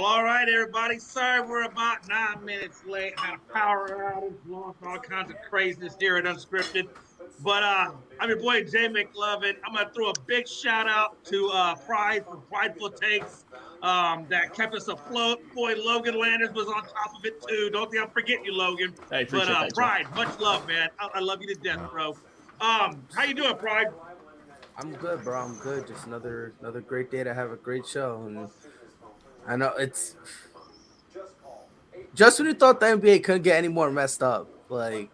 Well, all right, everybody. Sorry we're about 9 minutes late. Had a power outage, lost all kinds of craziness here at Unscripted. But I'm your boy Jay McLovin. I'm gonna throw a big shout out to Pride for Prideful Takes that kept us afloat. Boy, Logan Landers was on top of it too. Don't think I'm forgetting you, Logan. I appreciate that, Pride, much love, man. I love you to death, bro. How you doing, Pride? I'm good, bro. I'm good. Just another great day to have a great show. And I know it's just when you thought the NBA couldn't get any more messed up. Like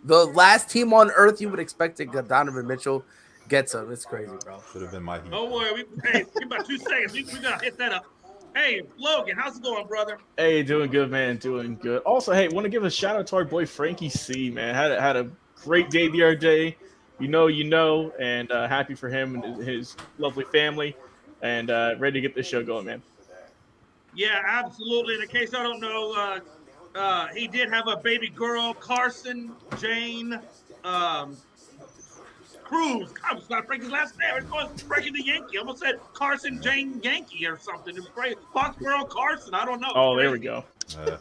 the last team on earth you would expect to get Donovan Mitchell gets him. It's crazy, bro. Should have been my heat. Don't worry. Hey, give about 2 seconds. We gotta hit that up. Hey, Logan, how's it going, brother? Hey, doing good, man. Doing good. Also, hey, want to give a shout out to our boy Frankie C, man. Had a great day the other day. You know, and happy for him and his lovely family, and ready to get this show going, man. Yeah, absolutely. In case I don't know, he did have a baby girl, Carson Jane Cruz. I was not breaking his last name. I was going breaking the Yankee. I almost said Carson Jane Yankee or something. It was great. Foxborough Carson. I don't know. Oh, there we go.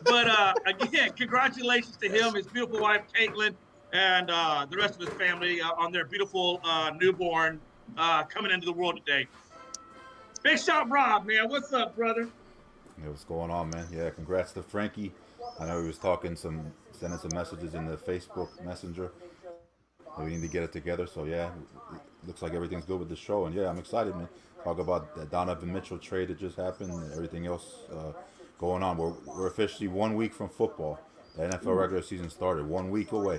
But again, congratulations to him, his beautiful wife, Caitlin, and the rest of his family on their beautiful newborn coming into the world today. Big shot, Rob, man. What's up, brother? Yeah, what's going on, man? Yeah, congrats to Frankie. I know he was sending some messages in the Facebook Messenger. We need to get it together. So yeah, it looks like everything's good with the show. And yeah, I'm excited, man. Talk about the Donovan Mitchell trade that just happened and everything else going on. We're officially 1 week from football. The NFL regular season started 1 week away.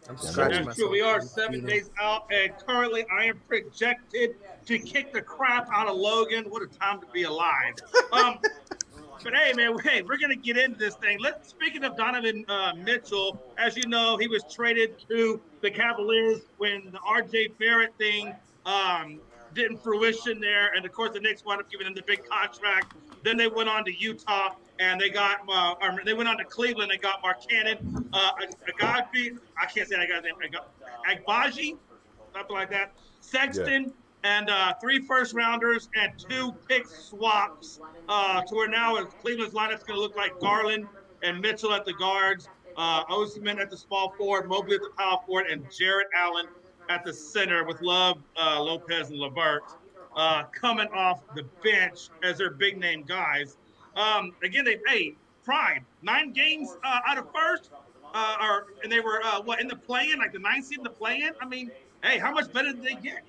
That's true. We are 7 days out, and currently I am projected to kick the crap out of Logan. What a time to be alive. But hey, man, we're going to get into this thing. Speaking of Donovan Mitchell, as you know, he was traded to the Cavaliers when the R.J. Barrett thing didn't fruition there. And, of course, the Knicks wound up giving him the big contract. Then they went on to Utah, and they went on to Cleveland and got Mark Cannon, Agbaji, I can't say that guy's name, Agbaji, something like that, Sexton, yeah. And 3 first-rounders and 2 pick swaps to where now Cleveland's lineup's going to look like Garland and Mitchell at the guards, Osimhen at the small forward, Mobley at the power forward, and Jarrett Allen at the center with Love, Lopez, and LeVert coming off the bench as their big-name guys. Again, Pride, 9 games out of first, and they were, in the play-in, like the 9th seed in the play-in? I mean, hey, how much better did they get?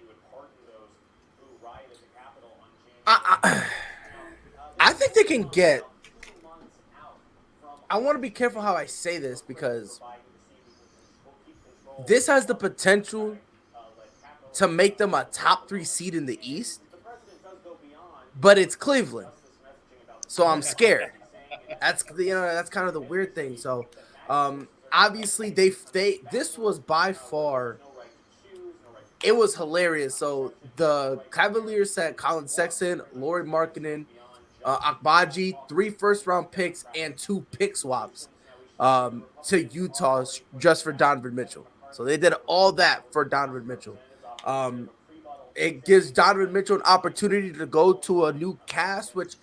I think they can get. I want to be careful how I say this because this has the potential to make them a top 3 seed in the East, but it's Cleveland, so I'm scared. That's kind of the weird thing. So, obviously this was by far. It was hilarious. So the Cavaliers sent Colin Sexton, Lauri Markkanen, Agbaji, 3 first-round picks and 2 pick swaps to Utah just for Donovan Mitchell. So they did all that for Donovan Mitchell. It gives Donovan Mitchell an opportunity to go to a new cast, which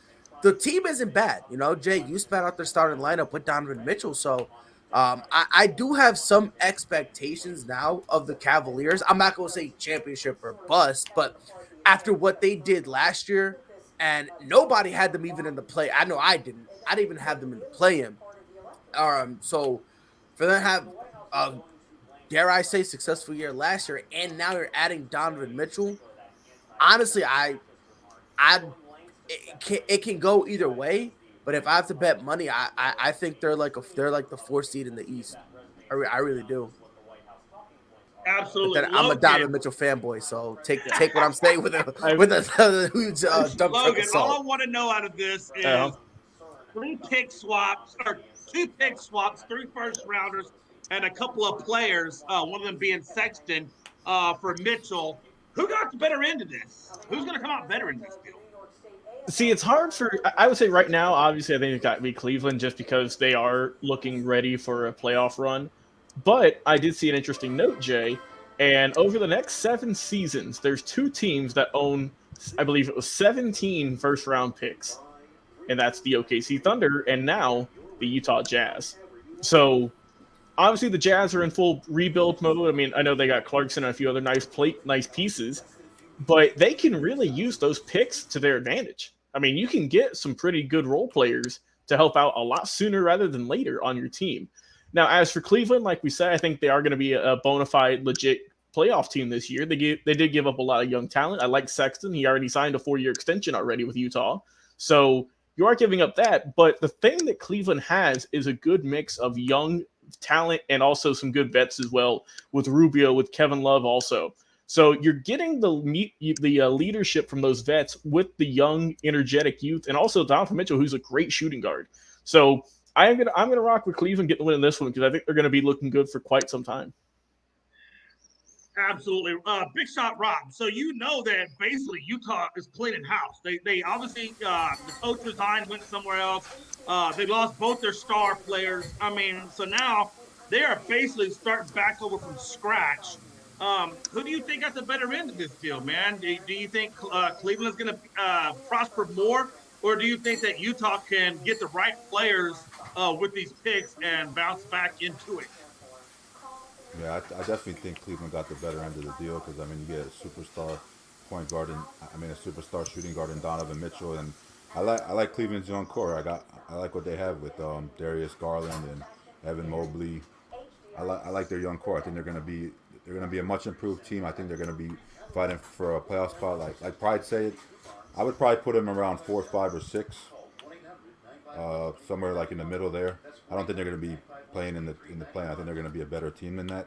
the team isn't bad. You know, Jay, you spat out their starting lineup with Donovan Mitchell, so I do have some expectations now of the Cavaliers. I'm not going to say championship or bust, but after what they did last year, and nobody had them even in the play. I know I didn't. I didn't even have them in the play-in. So for them to have, dare I say, successful year last year, and now you're adding Donovan Mitchell, honestly, it can go either way. But if I have to bet money, I think they're like the 4th seed in the East. I really do. Absolutely. I'm a Donovan Mitchell fanboy, so take what I'm saying with a huge dump truck Logan, of salt. all I want to know out of this is 3 pick swaps, or 2 pick swaps, 3 first-rounders, and a couple of players, one of them being Sexton, for Mitchell. Who got the better end of this? Who's going to come out better in this deal? See, it's hard I would say right now, obviously, I think it's got to be Cleveland just because they are looking ready for a playoff run. But I did see an interesting note, Jay, and over the next 7 seasons, there's 2 teams that own, I believe it was 17 first-round picks. and that's the OKC Thunder, and now the Utah Jazz. So obviously the Jazz are in full rebuild mode. I mean, I know they got Clarkson and a few other nice pieces, but they can really use those picks to their advantage. I mean, you can get some pretty good role players to help out a lot sooner rather than later on your team. Now, as for Cleveland, like we said, I think they are going to be a bona fide, legit playoff team this year. They did give up a lot of young talent. I like Sexton. He already signed a 4-year extension already with Utah. So you are giving up that. But the thing that Cleveland has is a good mix of young talent and also some good vets as well, with Rubio, with Kevin Love also. So you're getting the leadership from those vets with the young, energetic youth, and also Donovan Mitchell, who's a great shooting guard. So I'm gonna rock with Cleveland getting the win in this one because I think they're gonna be looking good for quite some time. Absolutely. Big shot, Rob. So you know that basically Utah is cleaning house. They obviously the coach resigned, went somewhere else. They lost both their star players. I mean, so now they are basically starting back over from scratch. Who do you think got the better end of this deal, man? Do you think Cleveland's going to prosper more, or do you think that Utah can get the right players with these picks and bounce back into it? Yeah, I definitely think Cleveland got the better end of the deal because, I mean, you get a superstar point guard and, a superstar shooting guard in Donovan Mitchell, and I like Cleveland's young core. I like what they have with Darius Garland and Evan Mobley. I like their young core. I think they're going to be a much improved team. I think they're going to be fighting for a playoff spot. Like Pride said, I would probably put them around 4, 5, or 6, somewhere like in the middle there. I don't think they're going to be playing in the play. I think they're going to be a better team than that.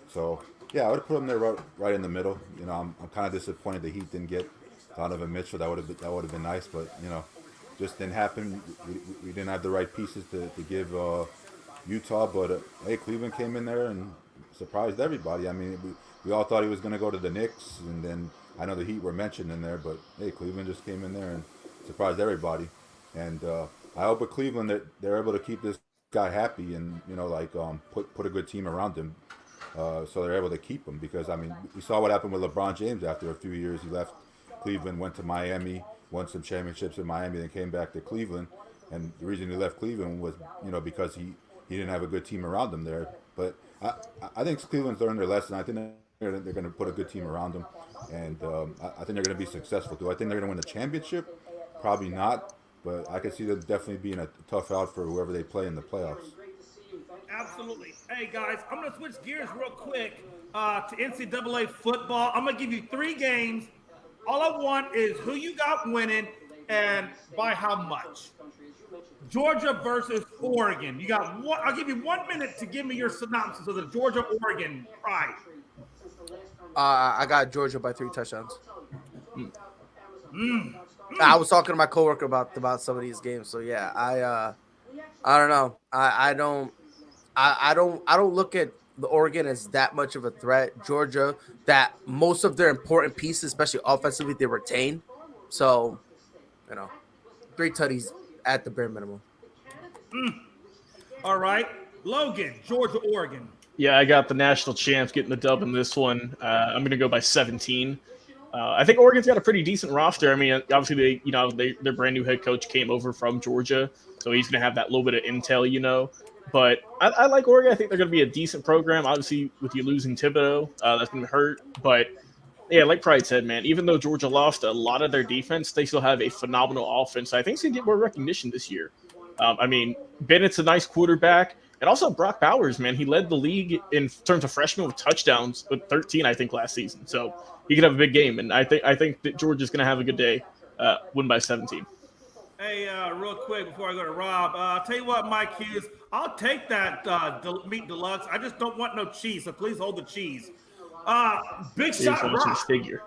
So yeah, I would put them there right in the middle. You know, I'm kind of disappointed the Heat didn't get Donovan Mitchell. That would have been nice, but you know, just didn't happen. We didn't have the right pieces to give Utah. But hey, Cleveland came in there and surprised everybody. I mean, we all thought he was going to go to the Knicks, and then I know the Heat were mentioned in there, but hey, Cleveland just came in there and surprised everybody. And I hope with Cleveland that they're able to keep this guy happy and, you know, like put a good team around him, so they're able to keep him. Because I mean, we saw what happened with LeBron James after a few years. He left Cleveland, went to Miami, won some championships in Miami, then came back to Cleveland. And the reason he left Cleveland was, you know, because he didn't have a good team around him there. But I think Cleveland's learned their lesson. I think they're going to put a good team around them, and I think they're going to be successful. Do I think they're going to win the championship? Probably not. But I could see them definitely being a tough out for whoever they play in the playoffs. Absolutely. Hey, guys, I'm going to switch gears real quick to NCAA football. I'm going to give you 3 games. All I want is who you got winning and by how much. Georgia versus Oregon. You got one. I'll give you 1 minute to give me your synopsis of the Georgia-Oregon Pride. I got Georgia by 3 touchdowns. I was talking to my coworker about some of these games. So yeah, I don't know. I don't look at the Oregon as that much of a threat. Georgia, that most of their important pieces, especially offensively, they retain. So, you know, 3 tutties at the bare minimum. All right, Logan, Georgia, Oregon. Yeah, I got the national champs getting the dub in this one. I'm going to go by 17. I think Oregon's got a pretty decent roster. I mean, obviously, their brand new head coach came over from Georgia, so he's going to have that little bit of intel, you know. But I like Oregon. I think they're going to be a decent program. Obviously, with you losing Thibodeau, that's going to hurt. But yeah, like Pride said, man, even though Georgia lost a lot of their defense, they still have a phenomenal offense. I think it's going to get more recognition this year. I mean, Bennett's a nice quarterback. And also Brock Bowers, man, he led the league in terms of freshmen with touchdowns with 13, I think, last season. So he could have a big game. And I think that Georgia's going to have a good day, win by 17. Hey, real quick before I go to Rob, I'll tell you what, Mike Hughes, I'll take that meat deluxe. I just don't want no cheese, so please hold the cheese. Big shot, Rob. Figure.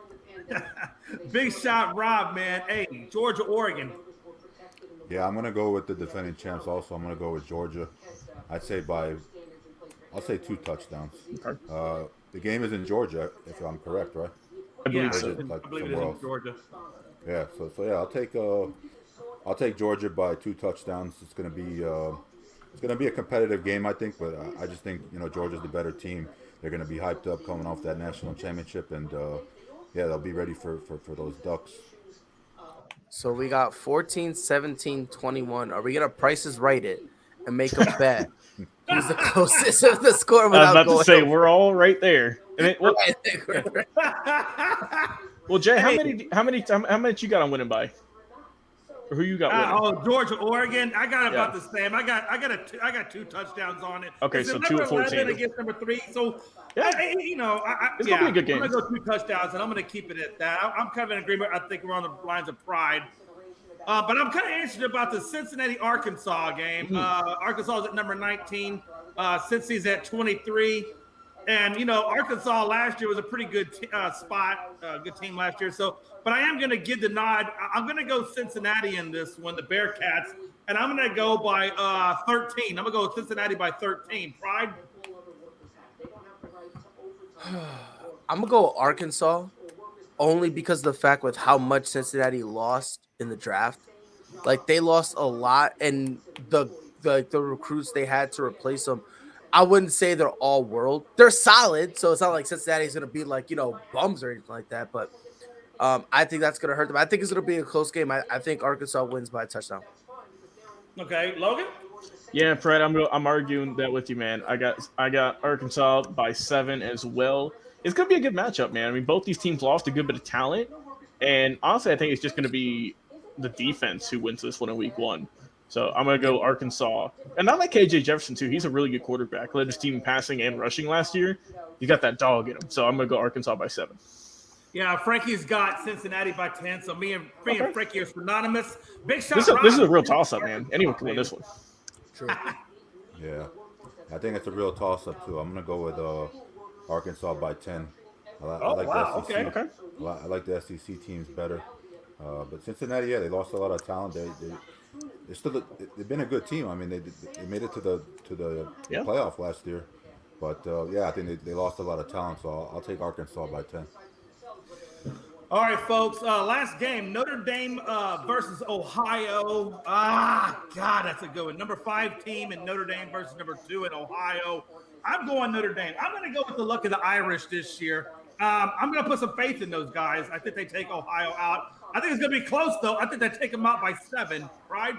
Big shot, Rob, man. Hey, Georgia, Oregon. Yeah, I'm going to go with the defending champs also. I'm going to go with Georgia. I'll say 2 touchdowns. Okay. The game is in Georgia, if I'm correct, right? I believe so. I believe it is in Georgia. Yeah, so yeah, I'll take Georgia by 2 touchdowns. It's going to be a competitive game, I think, but I just think, you know, Georgia's the better team. They're going to be hyped up coming off that national championship, and yeah, they'll be ready for those Ducks. So we got 14, 17, 21. Are we gonna prices right it and make a bet? Who's the closest of the score? I was Without about to going say over? we're all right there. And it, well, Right. well, Jay, how Hey. many you got on winning by? Or who you got winning? Georgia, Oregon. I got about Yeah. the same. I got 2 touchdowns on it. Okay, It's so number 2 of 14. 11 against number 3. So Yeah. It's gonna be a good game. I'm gonna go 2 touchdowns, and I'm gonna keep it at that. I'm kind of in agreement. I think we're on the lines of pride. But I'm kind of interested about the Cincinnati-Arkansas game. Arkansas is at number 19. Cincy's at 23. And, Arkansas last year was a pretty good spot, good team last year. So, but I am going to give the nod. I'm going to go Cincinnati in this one, the Bearcats. And I'm going to go by 13. I'm going to go with Cincinnati by 13. Pride? I'm gonna go Arkansas, only because of the fact with how much Cincinnati lost in the draft. Like they lost a lot, and the recruits they had to replace them. I wouldn't say they're all world. They're solid, so it's not like Cincinnati's gonna be like bums or anything like that. But I think that's gonna hurt them. I think it's gonna be a close game. I think Arkansas wins by a touchdown. Okay. Logan? Yeah, Fred, I'm arguing that with you, man. I got Arkansas by 7 as well. It's gonna be a good matchup, man. I mean, both these teams lost a good bit of talent, and honestly, I think it's just gonna be the defense who wins this one in week 1. So I'm gonna go Arkansas, and I like KJ Jefferson too. He's a really good quarterback. Led his team in passing and rushing last year. He got that dog in him. So I'm gonna go Arkansas by 7. Yeah, Frankie's got Cincinnati by 10. So me and Frankie are synonymous. Big shot. This is a real toss-up, man. Anyone can win this one. True. Yeah, I think it's a real toss-up too. I'm gonna go with Arkansas by 10. I like wow. the SEC. Okay. I like the SEC teams better. But Cincinnati, yeah, they lost a lot of talent. They've been a good team. I mean, they made it to the playoff last year. But yeah, I think they lost a lot of talent. So I'll take Arkansas by 10. All right, folks. Last game, Notre Dame versus Ohio. God, that's a good one. Number 5 team in Notre Dame versus number 2 in Ohio. I'm going Notre Dame. I'm going to go with the luck of the Irish this year. I'm going to put some faith in those guys. I think they take Ohio out. I think it's going to be close, though. I think they take them out by 7. Right?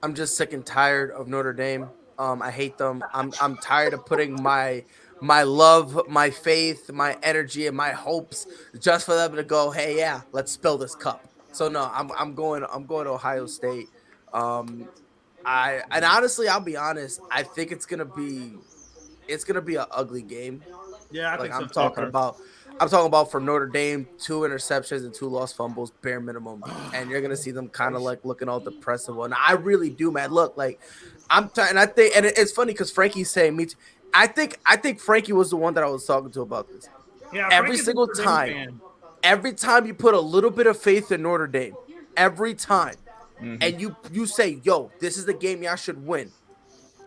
I'm just sick and tired of Notre Dame. I hate them. I'm tired of putting my love, my faith, my energy, and my hopes just for them to go, hey, yeah, let's spill this cup. So no, I'm going to Ohio State. And honestly, I'll be honest, I think it's gonna be an ugly game. Yeah, I Like think I'm talking about for Notre Dame, 2 interceptions and 2 lost fumbles, bare minimum, and you're gonna see them kind of like looking all depressive. And I really do, man. Look, like and it's funny because Frankie's saying me too. I think Frankie was the one that I was talking to about this. Yeah, Every Frankie's single a Notre Dame time, fan. every time you put a little bit of faith in Notre Dame, every time, and you say, yo, this is the game y'all should win,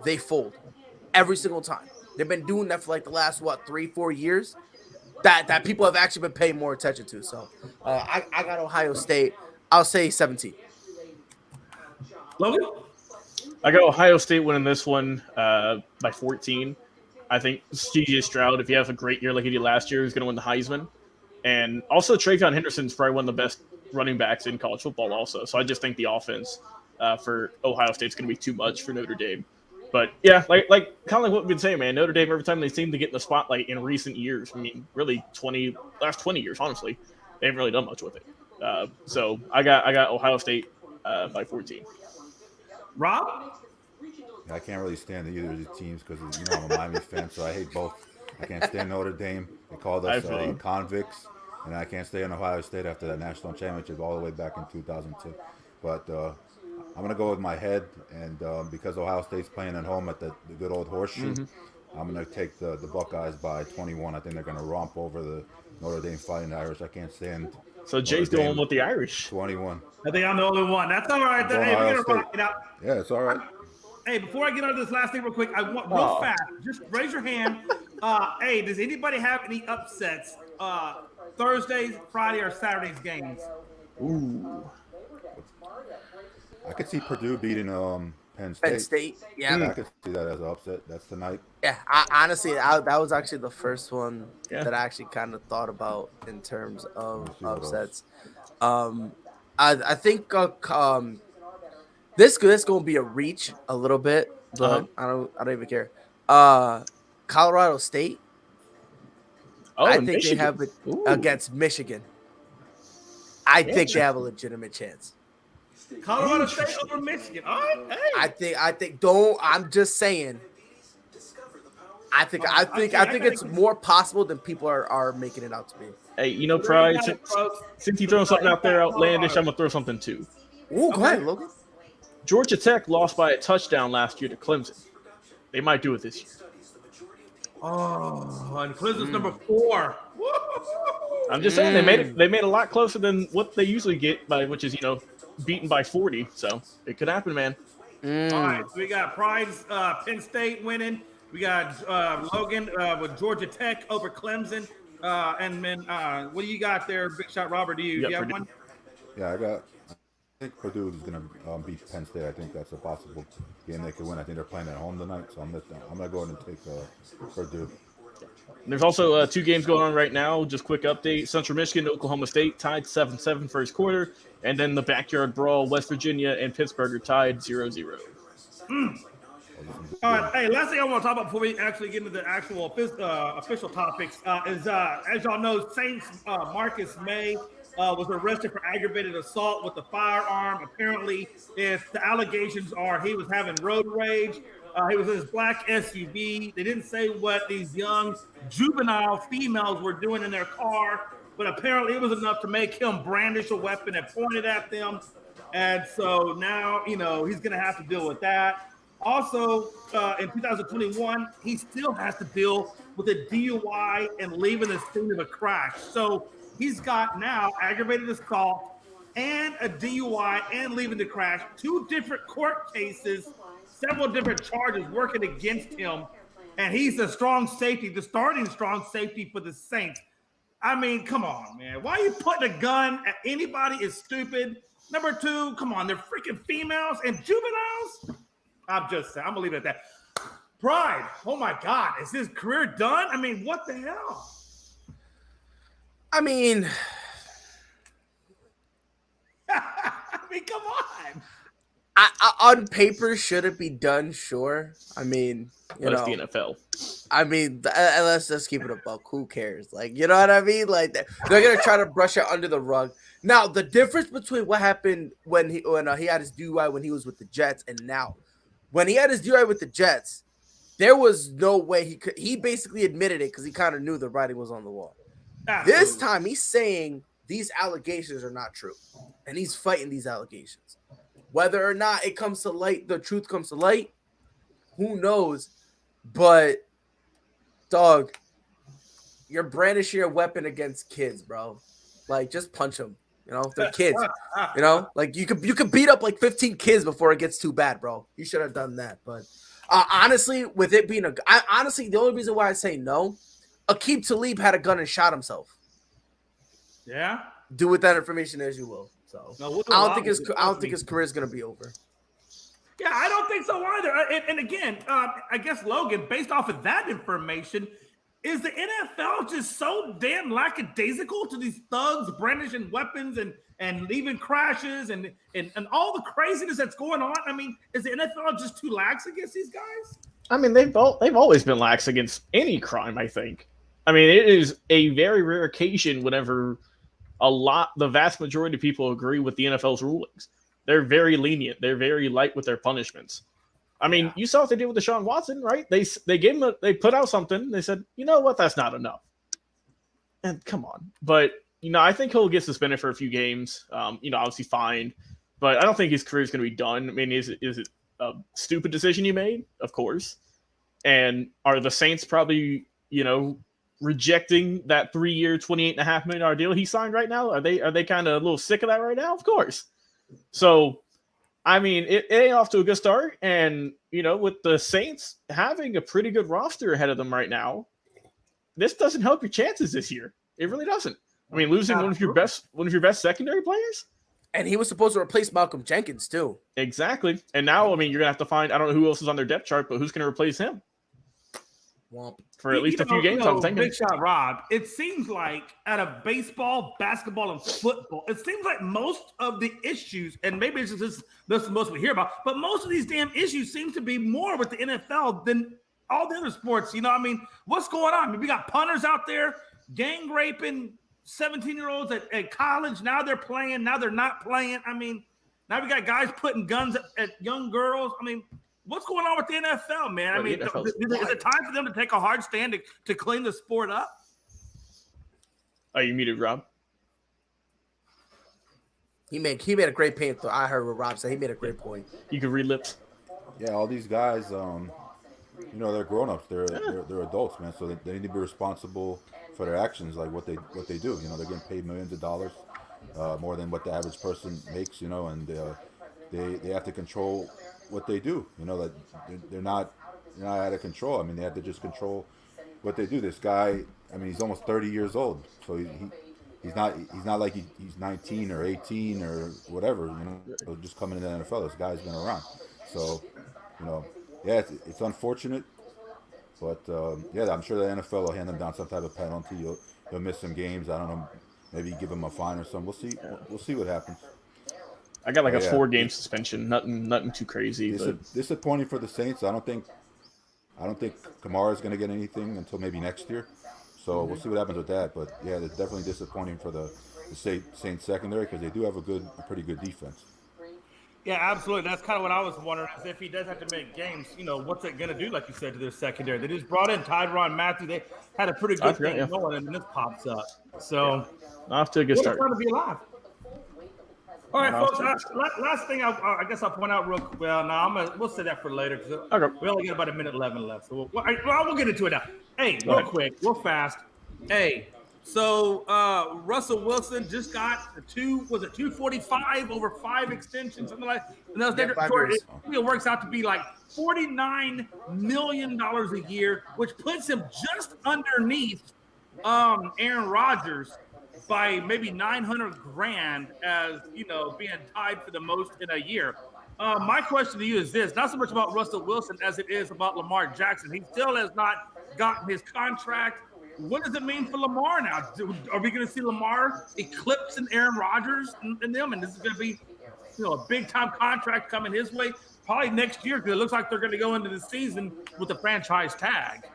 they fold every single time. They've been doing that for like the last 3-4 years that people have actually been paying more attention to. So I got Ohio State. I'll say 17. Logan? I got Ohio State winning this one by 14. I think C.J. Stroud, if he has a great year like he did last year, is going to win the Heisman. And also, Travion Henderson's probably one of the best running backs in college football also. So I just think the offense for Ohio State's going to be too much for Notre Dame. But, yeah, like kind of like what we've been saying, man, Notre Dame, every time they seem to get in the spotlight in recent years, I mean, really last 20 years, honestly, they haven't really done much with it. So I got Ohio State by 14. Rob? I can't really stand either of these teams because I'm a Miami fan, so I hate both. I can't stand Notre Dame. They called us convicts, and I can't stay in Ohio State after that national championship all the way back in 2002. But I'm going to go with my head, and because Ohio State's playing at home at the good old horseshoe, I'm going to take the Buckeyes by 21. I think they're going to romp over the Notre Dame Fighting Irish. I can't stand. So Jay's the one with the Irish. 21. I think I'm the only one. That's all right. Hey, we're going to rock it out. Yeah, it's all right. Hey, before I get on to this last thing real quick, I want real fast, just raise your hand. Hey, does anybody have any upsets Thursdays, Friday, or Saturday's games? Ooh. I could see Purdue beating Penn State. Penn State, yeah. I could see that as an upset. That's tonight. Yeah, honestly, that was actually the first one that I actually kind of thought about in terms of upsets. I think this gonna be a reach a little bit, but I don't even care. Colorado State. Oh, I and think Michigan. they have it Ooh. against Michigan. I think they have a legitimate chance. Colorado State over Michigan. All right, hey. I think. Don't. I'm just saying. I think it's more possible than people are making it out to be. Hey, you know, Pride, since you're throwing something out there outlandish, I'm going to throw something too. Ooh, go ahead, Logan. Georgia Tech lost by a touchdown last year to Clemson. They might do it this year. Oh, and Clemson's number 4. I'm just saying they made a lot closer than what they usually get by, which is, you know, beaten by 40. So it could happen, man. All right, so we got Pride's Penn State winning. We got Logan with Georgia Tech over Clemson. And then what do you got there, Big Shot Robert? Do you have one? Yeah, I think Purdue is going to beat Penn State. I think that's a possible game they could win. I think they're playing at home tonight, so I'm going to go ahead and take Purdue. There's also 2 games going on right now. Just quick update. Central Michigan, Oklahoma State tied 7-7 first quarter. And then the backyard brawl, West Virginia and Pittsburgh are tied 0-0. All right, hey, last thing I want to talk about before we actually get into the actual official topics is, as y'all know, Saints Marcus May was arrested for aggravated assault with a firearm. Apparently, if the allegations are he was having road rage, he was in his black SUV. They didn't say what these young juvenile females were doing in their car, but apparently it was enough to make him brandish a weapon and point it at them. And so now, you know, he's going to have to deal with that. Also, in 2021, he still has to deal with a DUI and leaving the scene of a crash. So he's got now aggravated assault and a DUI and leaving the crash, 2 different court cases, several different charges working against him. And he's a strong safety, the starting strong safety for the Saints. I mean, come on, man. Why are you putting a gun at anybody is stupid. Number 2, come on, they're freaking females and juveniles. I'm just saying, I'm going to leave it at that. Pride, oh my God, is his career done? I mean, what the hell? I mean, come on. On paper, should it be done? Sure. I mean, you know, the NFL. I mean, let's just keep it a buck. Who cares? Like, you know what I mean? Like, they're gonna try to brush it under the rug. Now, the difference between what happened when he had his DUI when he was with the Jets and now, when he had his DUI with the Jets, there was no way he could. He basically admitted it because he kind of knew the writing was on the wall. Absolutely. This time, he's saying these allegations are not true, and he's fighting these allegations. Whether or not it comes to light, the truth comes to light, who knows? But, dog, you're brandishing your weapon against kids, bro. Like, just punch them. You know, they're kids. You know, like you could beat up like 15 kids before it gets too bad, bro. You should have done that. But honestly, with it being honestly, the only reason why I say no, Aqib Talib had a gun and shot himself. Yeah. Do with that information as you will. So no, I don't think his career is gonna be over. Yeah, I don't think so either. And again, I guess Logan, based off of that information, is the NFL just so damn lackadaisical to these thugs brandishing weapons and leaving crashes and all the craziness that's going on? I mean, is the NFL just too lax against these guys? I mean, they've always been lax against any crime, I think. I mean, it is a very rare occasion whenever the vast majority of people agree with the NFL's rulings. They're very lenient. They're very light with their punishments. I mean, You saw what they did with Deshaun Watson, right? They gave him they put out something. They said, you know what, that's not enough. And come on, but I think he'll get suspended for a few games. Obviously fined, but I don't think his career is going to be done. I mean, is it a stupid decision he made? Of course. And are the Saints probably rejecting that 3-year, $28.5 million deal he signed right now? Are they kind of a little sick of that right now? Of course. So, I mean, it ain't off to a good start. And, with the Saints having a pretty good roster ahead of them right now, this doesn't help your chances this year. It really doesn't. I mean, losing one of your best secondary players. And he was supposed to replace Malcolm Jenkins too. Exactly. And now, I mean, you're going to have to find, I don't know who else is on their depth chart, but who's going to replace him? for at least a few games. I'm thinking. Big shot, Rob. It seems like out of baseball, basketball, and football, it seems like most of the issues, and maybe it's just this is most we hear about, but most of these damn issues seem to be more with the NFL than all the other sports. You know, I mean, what's going on? I mean, we got punters out there gang raping 17-year-olds at college. Now they're playing. Now they're not playing. I mean, now we got guys putting guns at young girls. I mean, what's going on with the NFL, man? I mean, is it time for them to take a hard stand to clean the sport up? Are you muted, Rob? He made a great point. I heard what Rob said. He made a great point. You can read lips. Yeah, all these guys, they're grown-ups. They're adults, man. So they need to be responsible for their actions, like what they do. You know, they're getting paid millions of dollars, more than what the average person makes. You know, and they have to control what they do. You know, that they're not out of control. I mean, they have to just control what they do. This guy, I mean, he's almost 30 years old, so he's not like he's 19 or 18 or whatever. You know, just coming into the NFL. This guy's been around, so you know, yeah, it's unfortunate, but yeah, I'm sure the NFL will hand him down some type of penalty. He'll miss some games. I don't know, maybe give him a fine or something. We'll see. We'll see what happens. I got like a 4-game suspension. Nothing too crazy. Disappointing for the Saints. I don't think Kamara is going to get anything until maybe next year. So we'll see what happens with that. But yeah, it's definitely disappointing for the Saints secondary because they do have a pretty good defense. Yeah, absolutely. That's kind of what I was wondering. Is if he does have to make games, you know, what's it going to do? Like you said, to their secondary, they just brought in Tyrann Mathieu. They had a pretty good thing going, and this pops up. So off to a good start. Trying to be alive. All right, folks. Last thing I guess I'll point out real quick. Well, no, we'll say that for later because we only got about a minute 11 left. So we'll get into it now. Hey, real fast. Hey, so Russell Wilson just got the 245 over 5 extensions, something like that. It works out to be like $49 million a year, which puts him just underneath Aaron Rodgers by maybe $900,000 as, you know, being tied for the most in a year. My question to you is this, not so much about Russell Wilson as it is about Lamar Jackson. He still has not gotten his contract. What does it mean for Lamar now? Are we going to see Lamar eclipsing Aaron Rodgers and them? And this is going to be, you know, a big-time contract coming his way probably next year because it looks like they're going to go into the season with the franchise tag.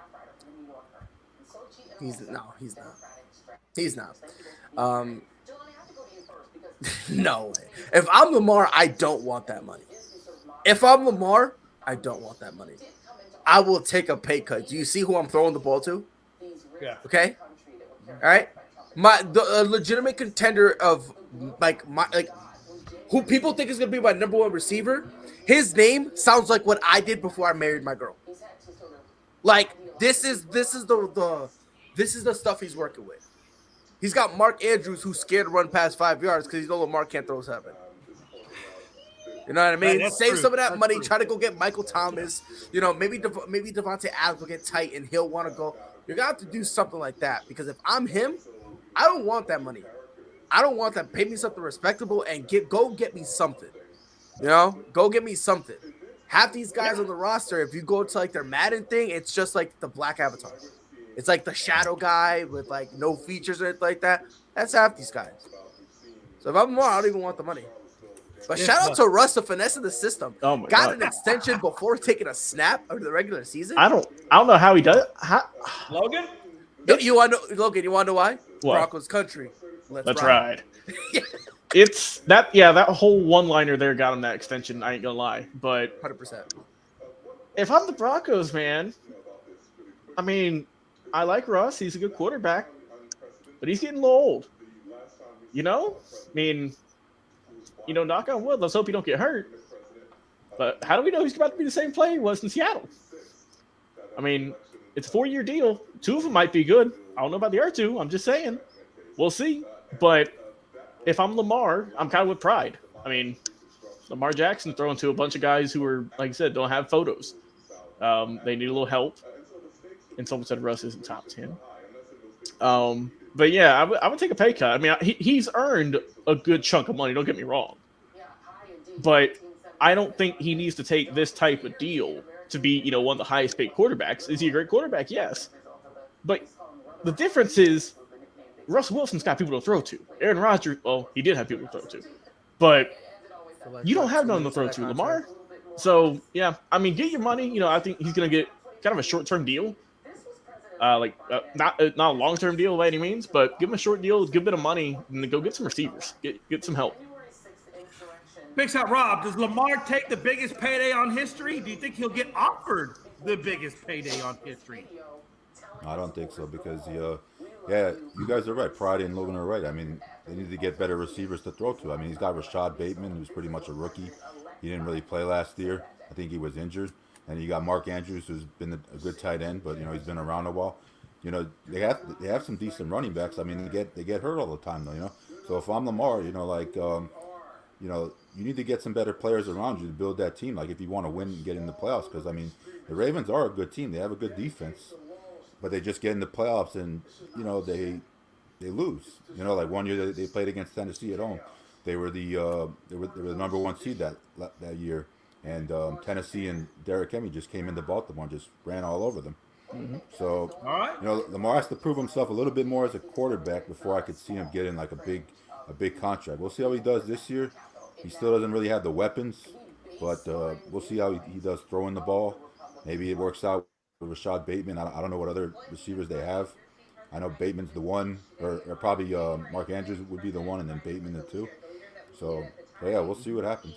He's not. No way. If I'm Lamar, I don't want that money. I will take a pay cut. Do you see who I'm throwing the ball to? Yeah. Okay. All right. The legitimate contender of who people think is gonna be my number 1 receiver. His name sounds like what I did before I married my girl. Like this is the stuff he's working with. He's got Mark Andrews, who's scared to run past 5 yards because he knows Lamar can't throw 7. You know what I mean? Right, Save true. some of that money. Try to go get Michael Thomas. You know, maybe Devontae Adams will get tight and he'll want to go. You're going to have to do something like that because if I'm him, I don't want that money. I don't want that. Pay me something respectable and go get me something. You know, go get me something. Half these guys on the roster, if you go to like their Madden thing, it's just like the black avatar. It's like the shadow guy with like no features or anything like that. That's half these guys. So if I'm more, I don't even want the money. But shout out to Russ for finessing the system. Oh my Got God. an extension before taking a snap of the regular season. I don't know how he does it. Logan? You want to know why? What? Broncos country. Let's ride. It's that whole one-liner there got him that extension. I ain't gonna lie, but 100%. if I'm the Broncos, man, I mean, I like Russ. He's a good quarterback, but he's getting a little old. You know, I mean, you know, knock on wood. Let's hope he don't get hurt. But how do we know he's about to be the same player he was in Seattle? I mean, it's a 4-year deal. 2 of them might be good. I don't know about the other 2. I'm just saying. We'll see. But if I'm Lamar, I'm kind of with pride. I mean, Lamar Jackson throwing to a bunch of guys who are, like I said, don't have photos. They need a little help. And someone said Russ isn't top 10. But yeah, I would take a pay cut. I mean, he's earned a good chunk of money. Don't get me wrong. But I don't think he needs to take this type of deal to be, one of the highest paid quarterbacks. Is he a great quarterback? Yes. But the difference is Russell Wilson's got people to throw to. Aaron Rodgers, well, he did have people to throw to. But you don't have none to throw to, Lamar. So, yeah, I mean, get your money. I think he's going to get kind of a short-term deal. Not a long-term deal by any means, but give him a short deal, give a bit of money, and then go get some receivers. Get some help. Big Shot Rob, does Lamar take the biggest payday on history? Do you think he'll get offered the biggest payday on history? I don't think so because, yeah, you guys are right. Pride and Logan are right. I mean, they need to get better receivers to throw to. I mean, he's got Rashad Bateman, who's pretty much a rookie. He didn't really play last year. I think he was injured. And you got Mark Andrews, who's been a good tight end, but he's been around a while. They have some decent running backs. I mean, they get hurt all the time though. So if I'm Lamar, you need to get some better players around you to build that team. Like if you want to win and get in the playoffs, because I mean, the Ravens are a good team. They have a good defense, but they just get in the playoffs and they lose. Like one year they played against Tennessee at home. They were the number 1 seed that year. And Tennessee and Derrick Henry just came into Baltimore and just ran all over them. Mm-hmm. So, all right. Lamar has to prove himself a little bit more as a quarterback before I could see him getting like a big contract. We'll see how he does this year. He still doesn't really have the weapons, but we'll see how he does throwing the ball. Maybe it works out with Rashad Bateman. I don't know what other receivers they have. I know Bateman's the one, or probably Mark Andrews would be the one, and then Bateman the 2. So, yeah, we'll see what happens.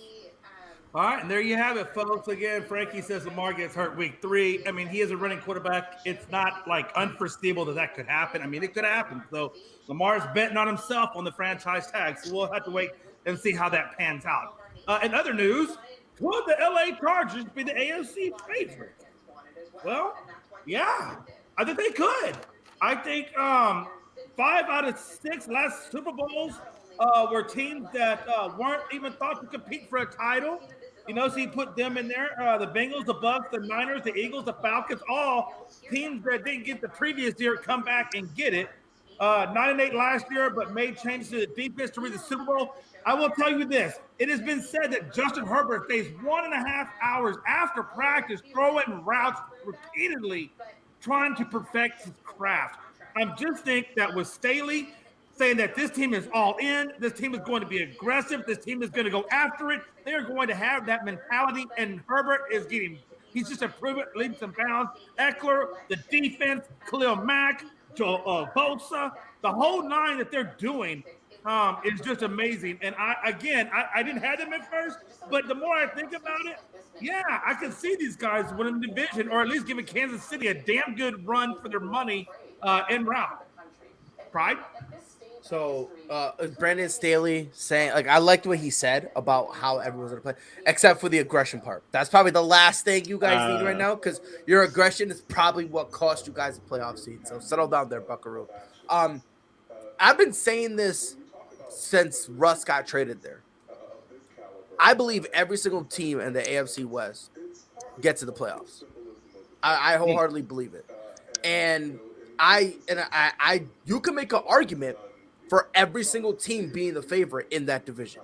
All right, and there you have it, folks. Again, Frankie says Lamar gets hurt week 3. I mean, he is a running quarterback. It's not like unforeseeable that could happen. I mean, it could happen. So Lamar's betting on himself on the franchise tag. So we'll have to wait and see how that pans out. In other news, could the LA Chargers be the AFC favorite? Well, yeah, I think they could. I think 5 out of 6 last Super Bowls were teams that weren't even thought to compete for a title. So he put them in there. The Bengals, the Bucks, the Niners, the Eagles, the Falcons, all teams that didn't get the previous year come back and get it. 9-8 last year, but made changes to the defense to reach the Super Bowl. I will tell you this. It has been said that Justin Herbert stays 1.5 hours after practice throwing routes repeatedly, trying to perfect his craft. I just think that with Staley saying that this team is all in, this team is going to be aggressive, this team is going to go after it, they're going to have that mentality, and Herbert he's just improving leaps and bounds. Eckler, the defense, Khalil Mack, Bosa, the whole 9 that they're doing is just amazing. And I didn't have them at first, but the more I think about it, yeah, I can see these guys winning the division, or at least giving Kansas City a damn good run for their money en route. Pride? So Brandon Staley saying, I liked what he said about how everyone's going to play, except for the aggression part. That's probably the last thing you guys need right now, because your aggression is probably what cost you guys a playoff seed. So settle down there, Buckaroo. I've been saying this since Russ got traded there. I believe every single team in the AFC West gets to the playoffs. I wholeheartedly believe it. And you can make an argument for every single team being the favorite in that division.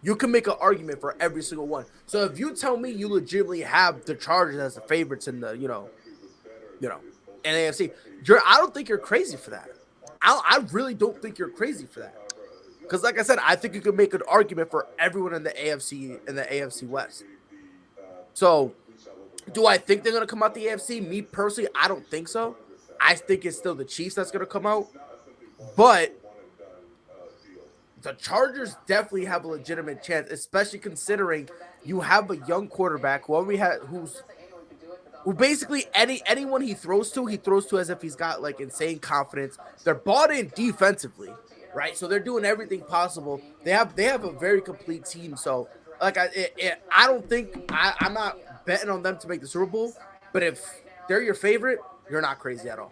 You can make an argument for every single one. So if you tell me you legitimately have the Chargers as the favorites in the, NAFC, I don't think you're crazy for that. I really don't think you're crazy for that. Because like I said, I think you could make an argument for everyone in the AFC West. So do I think they're going to come out the AFC? Me personally, I don't think so. I think it's still the Chiefs that's going to come out. But the Chargers definitely have a legitimate chance, especially considering you have a young quarterback who basically anyone he throws to as if he's got insane confidence. They're bought in defensively, right? So they're doing everything possible. They have a very complete team. So I don't think I'm not betting on them to make the Super Bowl, but if they're your favorite, you're not crazy at all.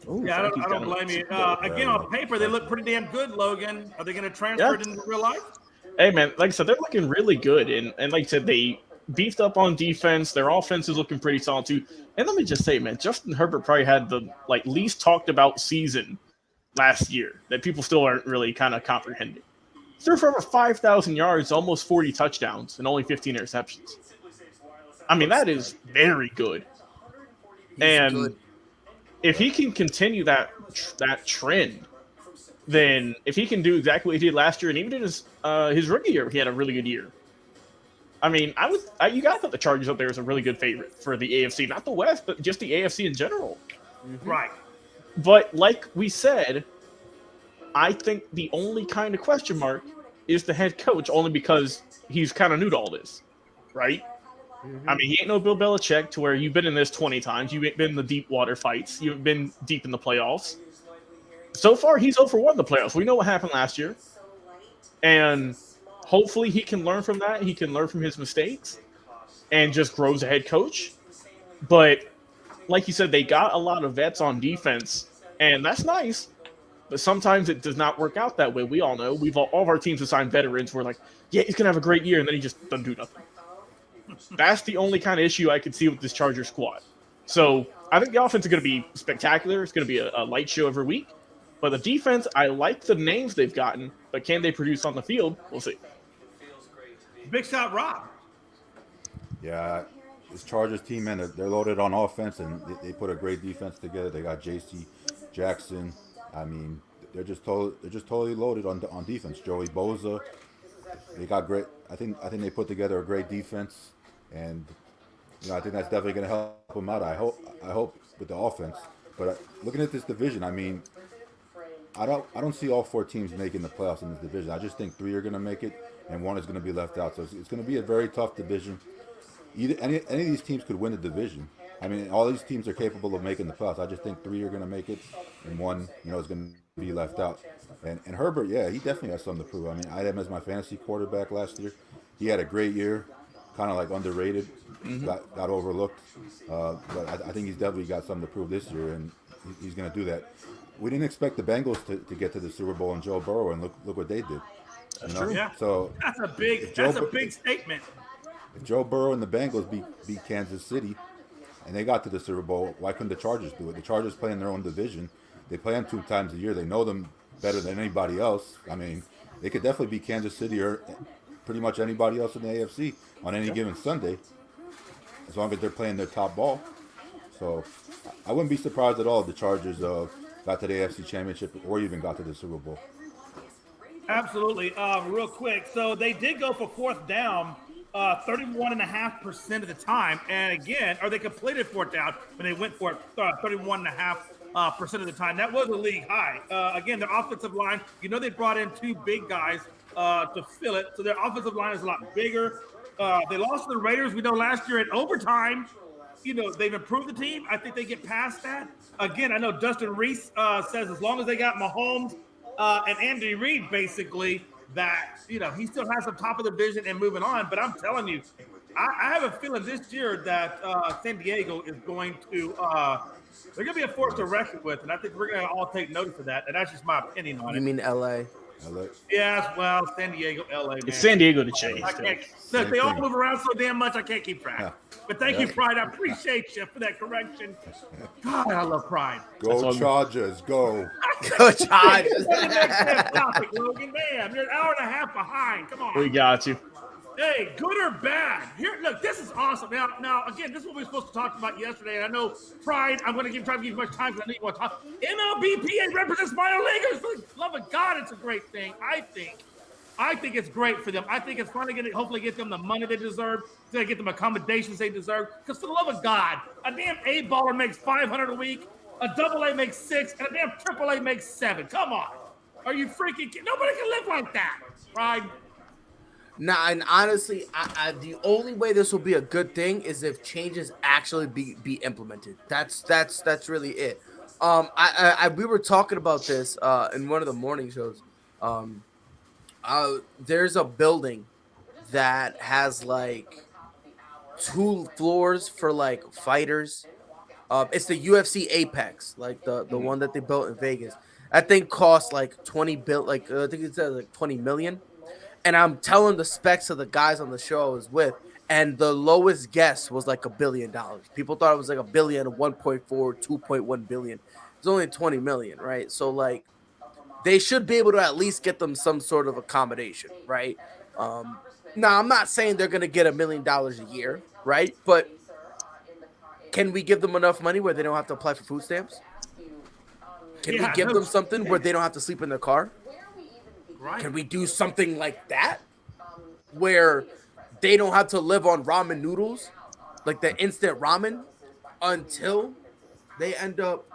Ooh, yeah, I don't blame you. Again, on paper, they look pretty damn good, Logan. Are they going to transfer it into real life? Hey, man, like I said, they're looking really good. And like I said, they beefed up on defense. Their offense is looking pretty solid, too. And let me just say, man, Justin Herbert probably had the least talked about season last year that people still aren't really kind of comprehending. Threw for over 5,000 yards, almost 40 touchdowns, and only 15 interceptions. I mean, that is very good. And if he can continue that trend, then if he can do exactly what he did last year, and even in his rookie year, he had a really good year. I mean, you got to put the Chargers up there as a really good favorite for the AFC, not the West, but just the AFC in general. Right. But like we said, I think the only kind of question mark is the head coach, only because he's kind of new to all this, right? Mm-hmm. I mean, he ain't no Bill Belichick to where you've been in this 20 times. You ain't been in the deep water fights. You've been deep in the playoffs. So far, he's 0-1 in the playoffs. We know what happened last year. And hopefully he can learn from that. He can learn from his mistakes and just grow as a head coach. But like you said, they got a lot of vets on defense, and that's nice. But sometimes it does not work out that way. We all know. All of our teams assigned veterans. We're like, yeah, he's going to have a great year, and then he just doesn't do nothing. That's the only kind of issue I could see with this Chargers squad. So I think the offense is going to be spectacular. It's going to be a light show every week. But the defense, I like the names they've gotten, but can they produce on the field? We'll see. Big shot, Rob. Yeah, this Chargers team, man, they're loaded on offense, and they put a great defense together. They got J.C. Jackson. I mean, they're just totally loaded on defense. Joey Bosa. They got great. I think they put together a great defense, and I think that's definitely going to help them out. I hope with the offense. But looking at this division, I mean, I don't see all 4 teams making the playoffs in this division. I just think 3 are going to make it, and 1 is going to be left out. So it's going to be a very tough division. Any of these teams could win the division. I mean, all these teams are capable of making the playoffs. I just think 3 are going to make it, and 1, is going to be left out. And Herbert, yeah, he definitely has something to prove. I mean, I had him as my fantasy quarterback last year. He had a great year, kind of like underrated, got overlooked. But I think he's definitely got something to prove this year, and he's going to do that. We didn't expect the Bengals to get to the Super Bowl and Joe Burrow, and look what they did. That's true. Yeah. So that's a big statement. If Joe Burrow and the Bengals beat Kansas City, and they got to the Super Bowl, why couldn't the Chargers do it? The Chargers play in their own division. They play them 2 times a year. They know them better than anybody else. I mean, they could definitely beat Kansas City or pretty much anybody else in the AFC on any given Sunday, as long as they're playing their top ball. So I wouldn't be surprised at all if the Chargers got to the AFC Championship or even got to the Super Bowl. Absolutely. Real quick. So they did go for 4th down 31.5% of the time. And again, or they completed 4th down when they went for it 31.5% of the time. That was a league high. Again, their offensive line, they brought in 2 big guys to fill it. So their offensive line is a lot bigger. They lost to the Raiders. We know last year in overtime, they've improved the team. I think they get past that. Again, I know Dustin Reese says as long as they got Mahomes and Andy Reid, basically, that, he still has them top of the division and moving on. But I'm telling you, I have a feeling this year that San Diego is going to they're going to be a force to reckon with. And I think we're going to all take notice of that. And that's just my opinion on it. You mean L.A.? Yes, well, San Diego, LA. Man. It's San Diego to change. So they all move around so damn much, I can't keep track. But thank you, Pride. I appreciate you for that correction. God, I love Pride. Go Chargers, go. Go Chargers. Topic, Logan. Man, you're an hour and a half behind. Come on. We got you. Hey, good or bad? Here, look, this is awesome. Now, again, this is what we were supposed to talk about yesterday. And I know, Pride, I'm going to try to give you much time because I know you want to talk. MLBPA represents minor leaguers. For the love of God, it's a great thing. I think it's great for them. I think it's finally going to hopefully get them the money they deserve. It's going to get them accommodations they deserve. Because for the love of God, a damn A-baller makes $500 a week, a AA makes $6, and a damn AAA makes $7. Come on. Are you freaking kidding? Nobody can live like that, Pride. Nah, and honestly, the only way this will be a good thing is if changes actually be implemented. That's really it. We were talking about this in one of the morning shows. There's a building that has like 2 floors for like fighters. It's the UFC Apex, like the one that they built in Vegas. That thing cost like 20 bill, like I think it says like 20 million. And I'm telling the specs of the guys on the show I was with, and the lowest guess was like $1 billion. People thought it was like $1 billion, 1.4, 2.1 billion. It's only 20 million, right? So like, they should be able to at least get them some sort of accommodation, right? Now I'm not saying they're gonna get $1 million a year, right? But can we give them enough money where they don't have to apply for food stamps? Can we give them something where they don't have to sleep in their car? Right. Can we do something like that where they don't have to live on ramen noodles, like the instant ramen, until they end up,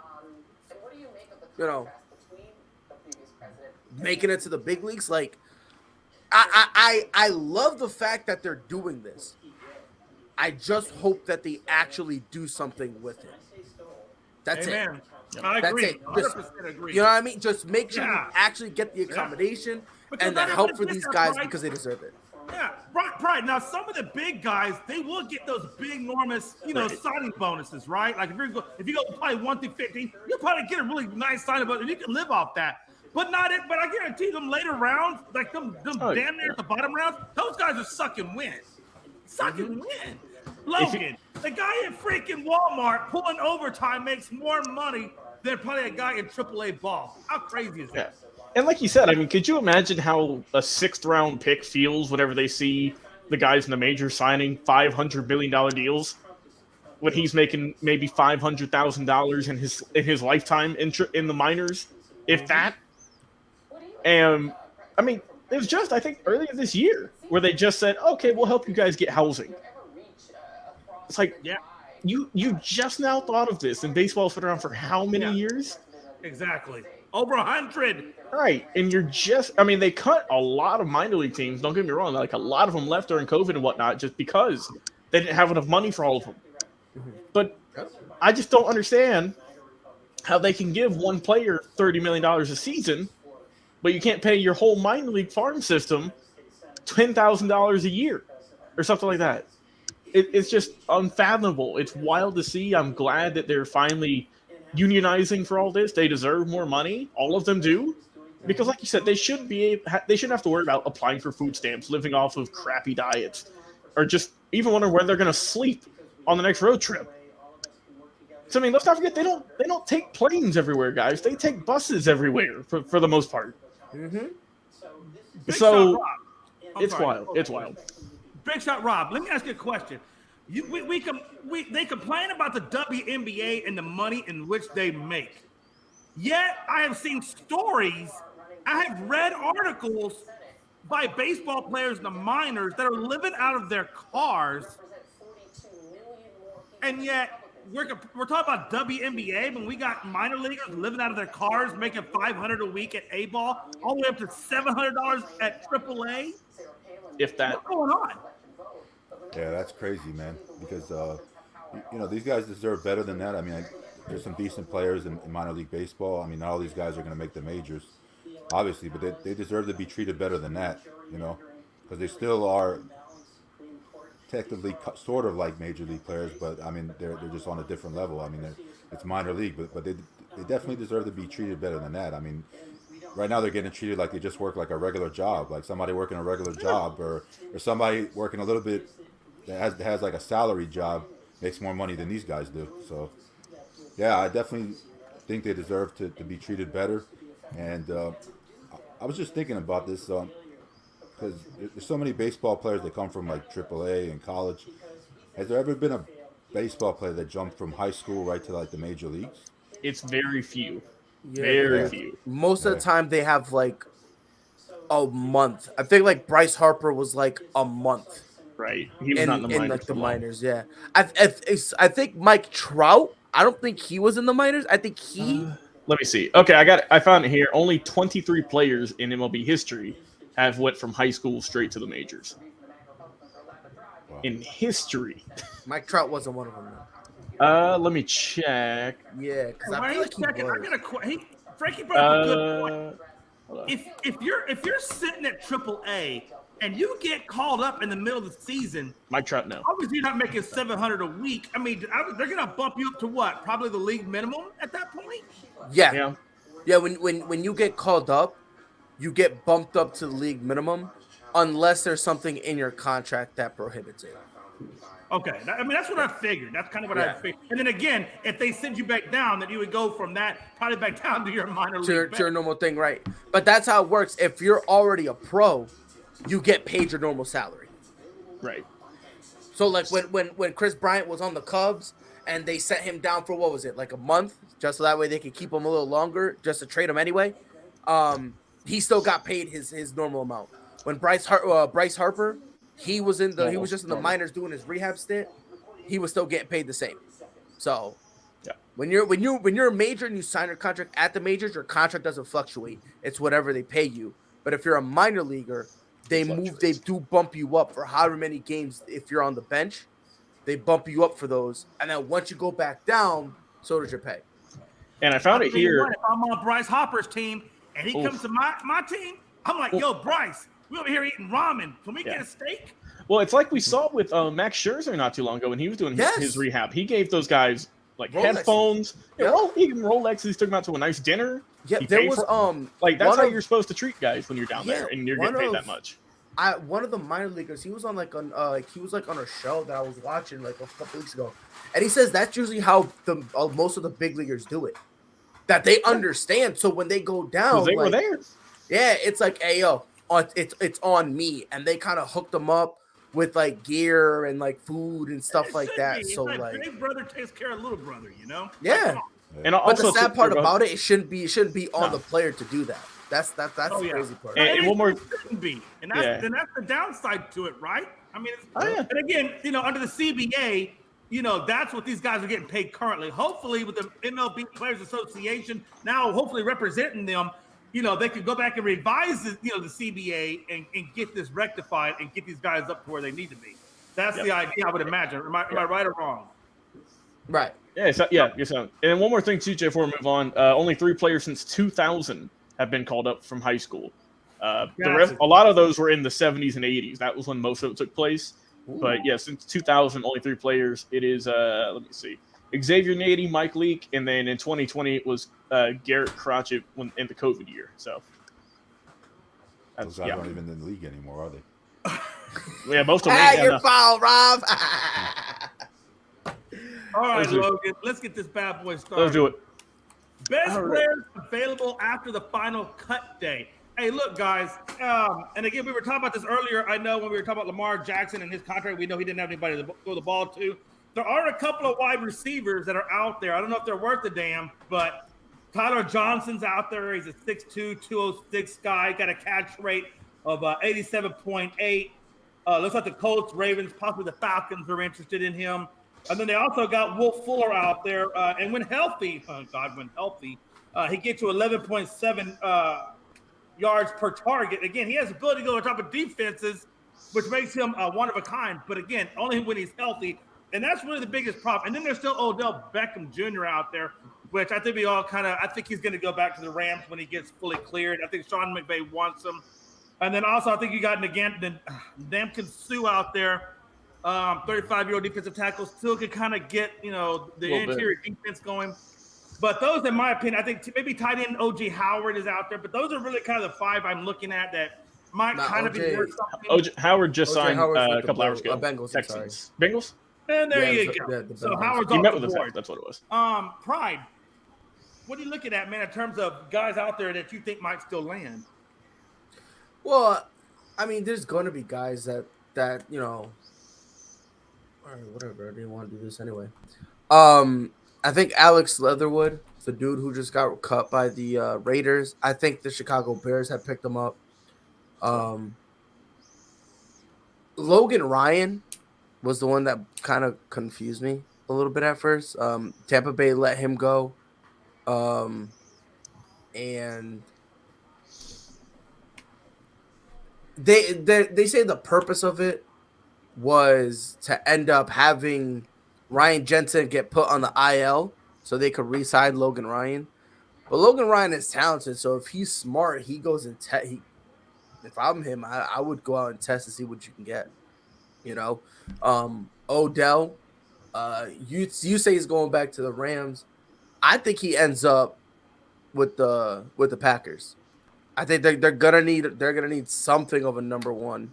making it to the big leagues? Like, I love the fact that they're doing this. I just hope that they actually do something with it. That's it. I agree. That's it. Just, 100% agree. you know what I mean? Just make sure you actually get the accommodation and the help for these guys because they deserve it. Yeah, right. Now, some of the big guys, they will get those big, enormous, signing bonuses, right? Like if you go probably 1 through 15, you'll probably get a really nice signing bonus, and you can live off that. But not it. But I guarantee them later rounds, like them damn near at the bottom rounds, those guys are sucking win. Logan, the guy in freaking Walmart pulling overtime makes more money than probably a guy in AAA ball. How crazy is that? And like you said, I mean, could you imagine how a 6th round pick feels whenever they see the guys in the major signing $500 million deals when he's making maybe $500,000 in his lifetime in the minors, if that? And I mean, it was just, I think, earlier this year where they just said, okay, we'll help you guys get housing. It's like, you just now thought of this, and baseball's been around for how many years? Exactly. Over 100. Right. And you're just, I mean, they cut a lot of minor league teams. Don't get me wrong. Like, a lot of them left during COVID and whatnot just because they didn't have enough money for all of them. But I just don't understand how they can give one player $30 million a season, but you can't pay your whole minor league farm system $10,000 a year or something like that. It's just unfathomable. It's wild to see. I'm glad that they're finally unionizing for all this. They deserve more money. All of them do. Because like you said, they shouldn't have to worry about applying for food stamps, living off of crappy diets, or just even wondering where they're going to sleep on the next road trip. So I mean, let's not forget they don't take planes everywhere, guys. They take buses everywhere for the most part. Mm-hmm. So it's wild. It's wild. Big Shot Rob, let me ask you a question. They complain about the WNBA and the money in which they make. Yet I have seen stories, I have read articles by baseball players in the minors that are living out of their cars. And yet we're talking about WNBA when we got minor leaguers living out of their cars, making $500 a week at A-ball, all the way up to $700 at AAA. If that. What's going on? Yeah, that's crazy, man. Because these guys deserve better than that. I mean, there's some decent players in minor league baseball. I mean, not all these guys are going to make the majors, obviously, but they deserve to be treated better than that. Because they still are technically sort of like major league players, but I mean, they're just on a different level. I mean, it's minor league, but they definitely deserve to be treated better than that. I mean, right now they're getting treated like they just work like a regular job, like somebody working a regular job, or somebody working a little bit that has like a salary job makes more money than these guys do. So, yeah, I definitely think they deserve to be treated better. And I was just thinking about this because there's so many baseball players that come from like AAA and college. Has there ever been a baseball player that jumped from high school right to like the major leagues? It's very few. Yeah. Very few. Most of the time they have like a month. I think like Bryce Harper was like a month. Right. He was not in the minors. Like the minors, yeah. I think Mike Trout, I don't think he was in the minors. I think he let me see. Okay, I found it here. Only 23 players in MLB history have went from high school straight to the majors. Wow. In history. Mike Trout wasn't one of them, though. Let me check. Yeah, because I feel like Frankie brought up a good point. If you're sitting at AAA and you get called up in the middle of the season, Mike Trout, no. Obviously, you're not making $700 a week. I mean, they're gonna bump you up to what? Probably the league minimum at that point. Yeah. When you get called up, you get bumped up to the league minimum, unless there's something in your contract that prohibits it. Okay, I mean that's what I figured. That's kind of what I figured. And then again, if they send you back down, then you would go from that probably back down to your minor league. To your normal thing, right? But that's how it works. If you're already a pro, you get paid your normal salary. Right. So like when Chris Bryant was on the Cubs and they sent him down for what was it, like a month, just so that way they could keep him a little longer, just to trade him anyway. He still got paid his normal amount. When Bryce Harper, he was just in the minors doing his rehab stint, he was still getting paid the same. So yeah, when you're a major and you sign your contract at the majors, your contract doesn't fluctuate. It's whatever they pay you. But if you're a minor leaguer, they do bump you up for however many games. If you're on the bench, they bump you up for those. And then once you go back down, so does your pay. And I found it here. If I'm on Bryce Harper's team and he comes to my team, I'm like, yo, Bryce, we over here eating ramen. Can we get a steak? Well, it's like we saw with Max Scherzer not too long ago when he was doing his rehab. He gave those guys like Rolex headphones, even Rolexes. Took them out to a nice dinner. Yeah, there was that's how you're supposed to treat guys when you're down there and you're getting paid that much. One of the minor leaguers, he was on he was on a show that I was watching like a couple weeks ago, and he says that's usually how most of the big leaguers do it. That they understand, so when they go down, they were there. Yeah, it's like, hey yo, it's on me, and they kind of hooked them up with like gear and like food and stuff like that. So like big brother takes care of little brother, you know? Yeah. And but the sad part about it shouldn't be on the player to do that. That's the crazy part. And one more shouldn't be. And that's the downside to it, right? I mean, and again, under the CBA, that's what these guys are getting paid currently. Hopefully with the MLB Players Association now hopefully representing them, they could go back and revise the CBA and get this rectified and get these guys up to where they need to be. That's the idea, I would imagine. Am I right or wrong? Right. Yeah, and then one more thing, too, Jay, before we move on. Only 3 players since 2000 have been called up from high school. A lot of those were in the 70s and 80s. That was when most of it took place. Ooh. But, since 2000, only 3 players. It is, let me see, Xavier Nady, Mike Leake, and then in 2020 it was Garrett Crotchet in the COVID year. So those guys aren't even in the league anymore, are they? Yeah, most of them. You're foul, Rob. All right, Logan, let's get this bad boy started. Let's do it. Best players available after the final cut day. Hey, look, guys, and again, we were talking about this earlier. I know when we were talking about Lamar Jackson and his contract, we know he didn't have anybody to throw the ball to. There are a couple of wide receivers that are out there. I don't know if they're worth a damn, but Tyler Johnson's out there. He's a 6'2", 206 guy. Got a catch rate of 87.8. Looks like the Colts, Ravens, possibly the Falcons are interested in him. And then they also got Will Fuller out there. And when healthy, he gets to 11.7 yards per target. Again, he has the ability to go on top of defenses, which makes him one of a kind. But again, only when he's healthy. And that's really the biggest problem. And then there's still Odell Beckham Jr. out there, which I think I think he's going to go back to the Rams when he gets fully cleared. I think Sean McVay wants him. And then also I think you got Ndamukong Suh out there, 35-year-old defensive tackle, still could kind of get, the interior defense going. But those, in my opinion, I think maybe tight end O.J. Howard is out there. But those are really kind of the 5 I'm looking at that might kind of be worth something. O.J. Howard just signed a couple hours ago. Bengals, Texans. Bengals? And there you go. So Howard's off met the with board. That's what it was. Pride. What are you looking at, man, in terms of guys out there that you think might still land? Well, I mean, there's going to be guys that all right, whatever. I didn't want to do this anyway. I think Alex Leatherwood, the dude who just got cut by the Raiders. I think the Chicago Bears have picked him up. Logan Ryan was the one that kind of confused me a little bit at first. Tampa Bay let him go. And they say the purpose of it was to end up having Ryan Jensen get put on the IL so they could re-sign Logan Ryan. But Logan Ryan is talented, so if he's smart, he goes and if I'm him, I would go out and test to see what you can get. Odell, you say he's going back to the Rams. I think he ends up with the Packers. I think they're gonna need something of a number one,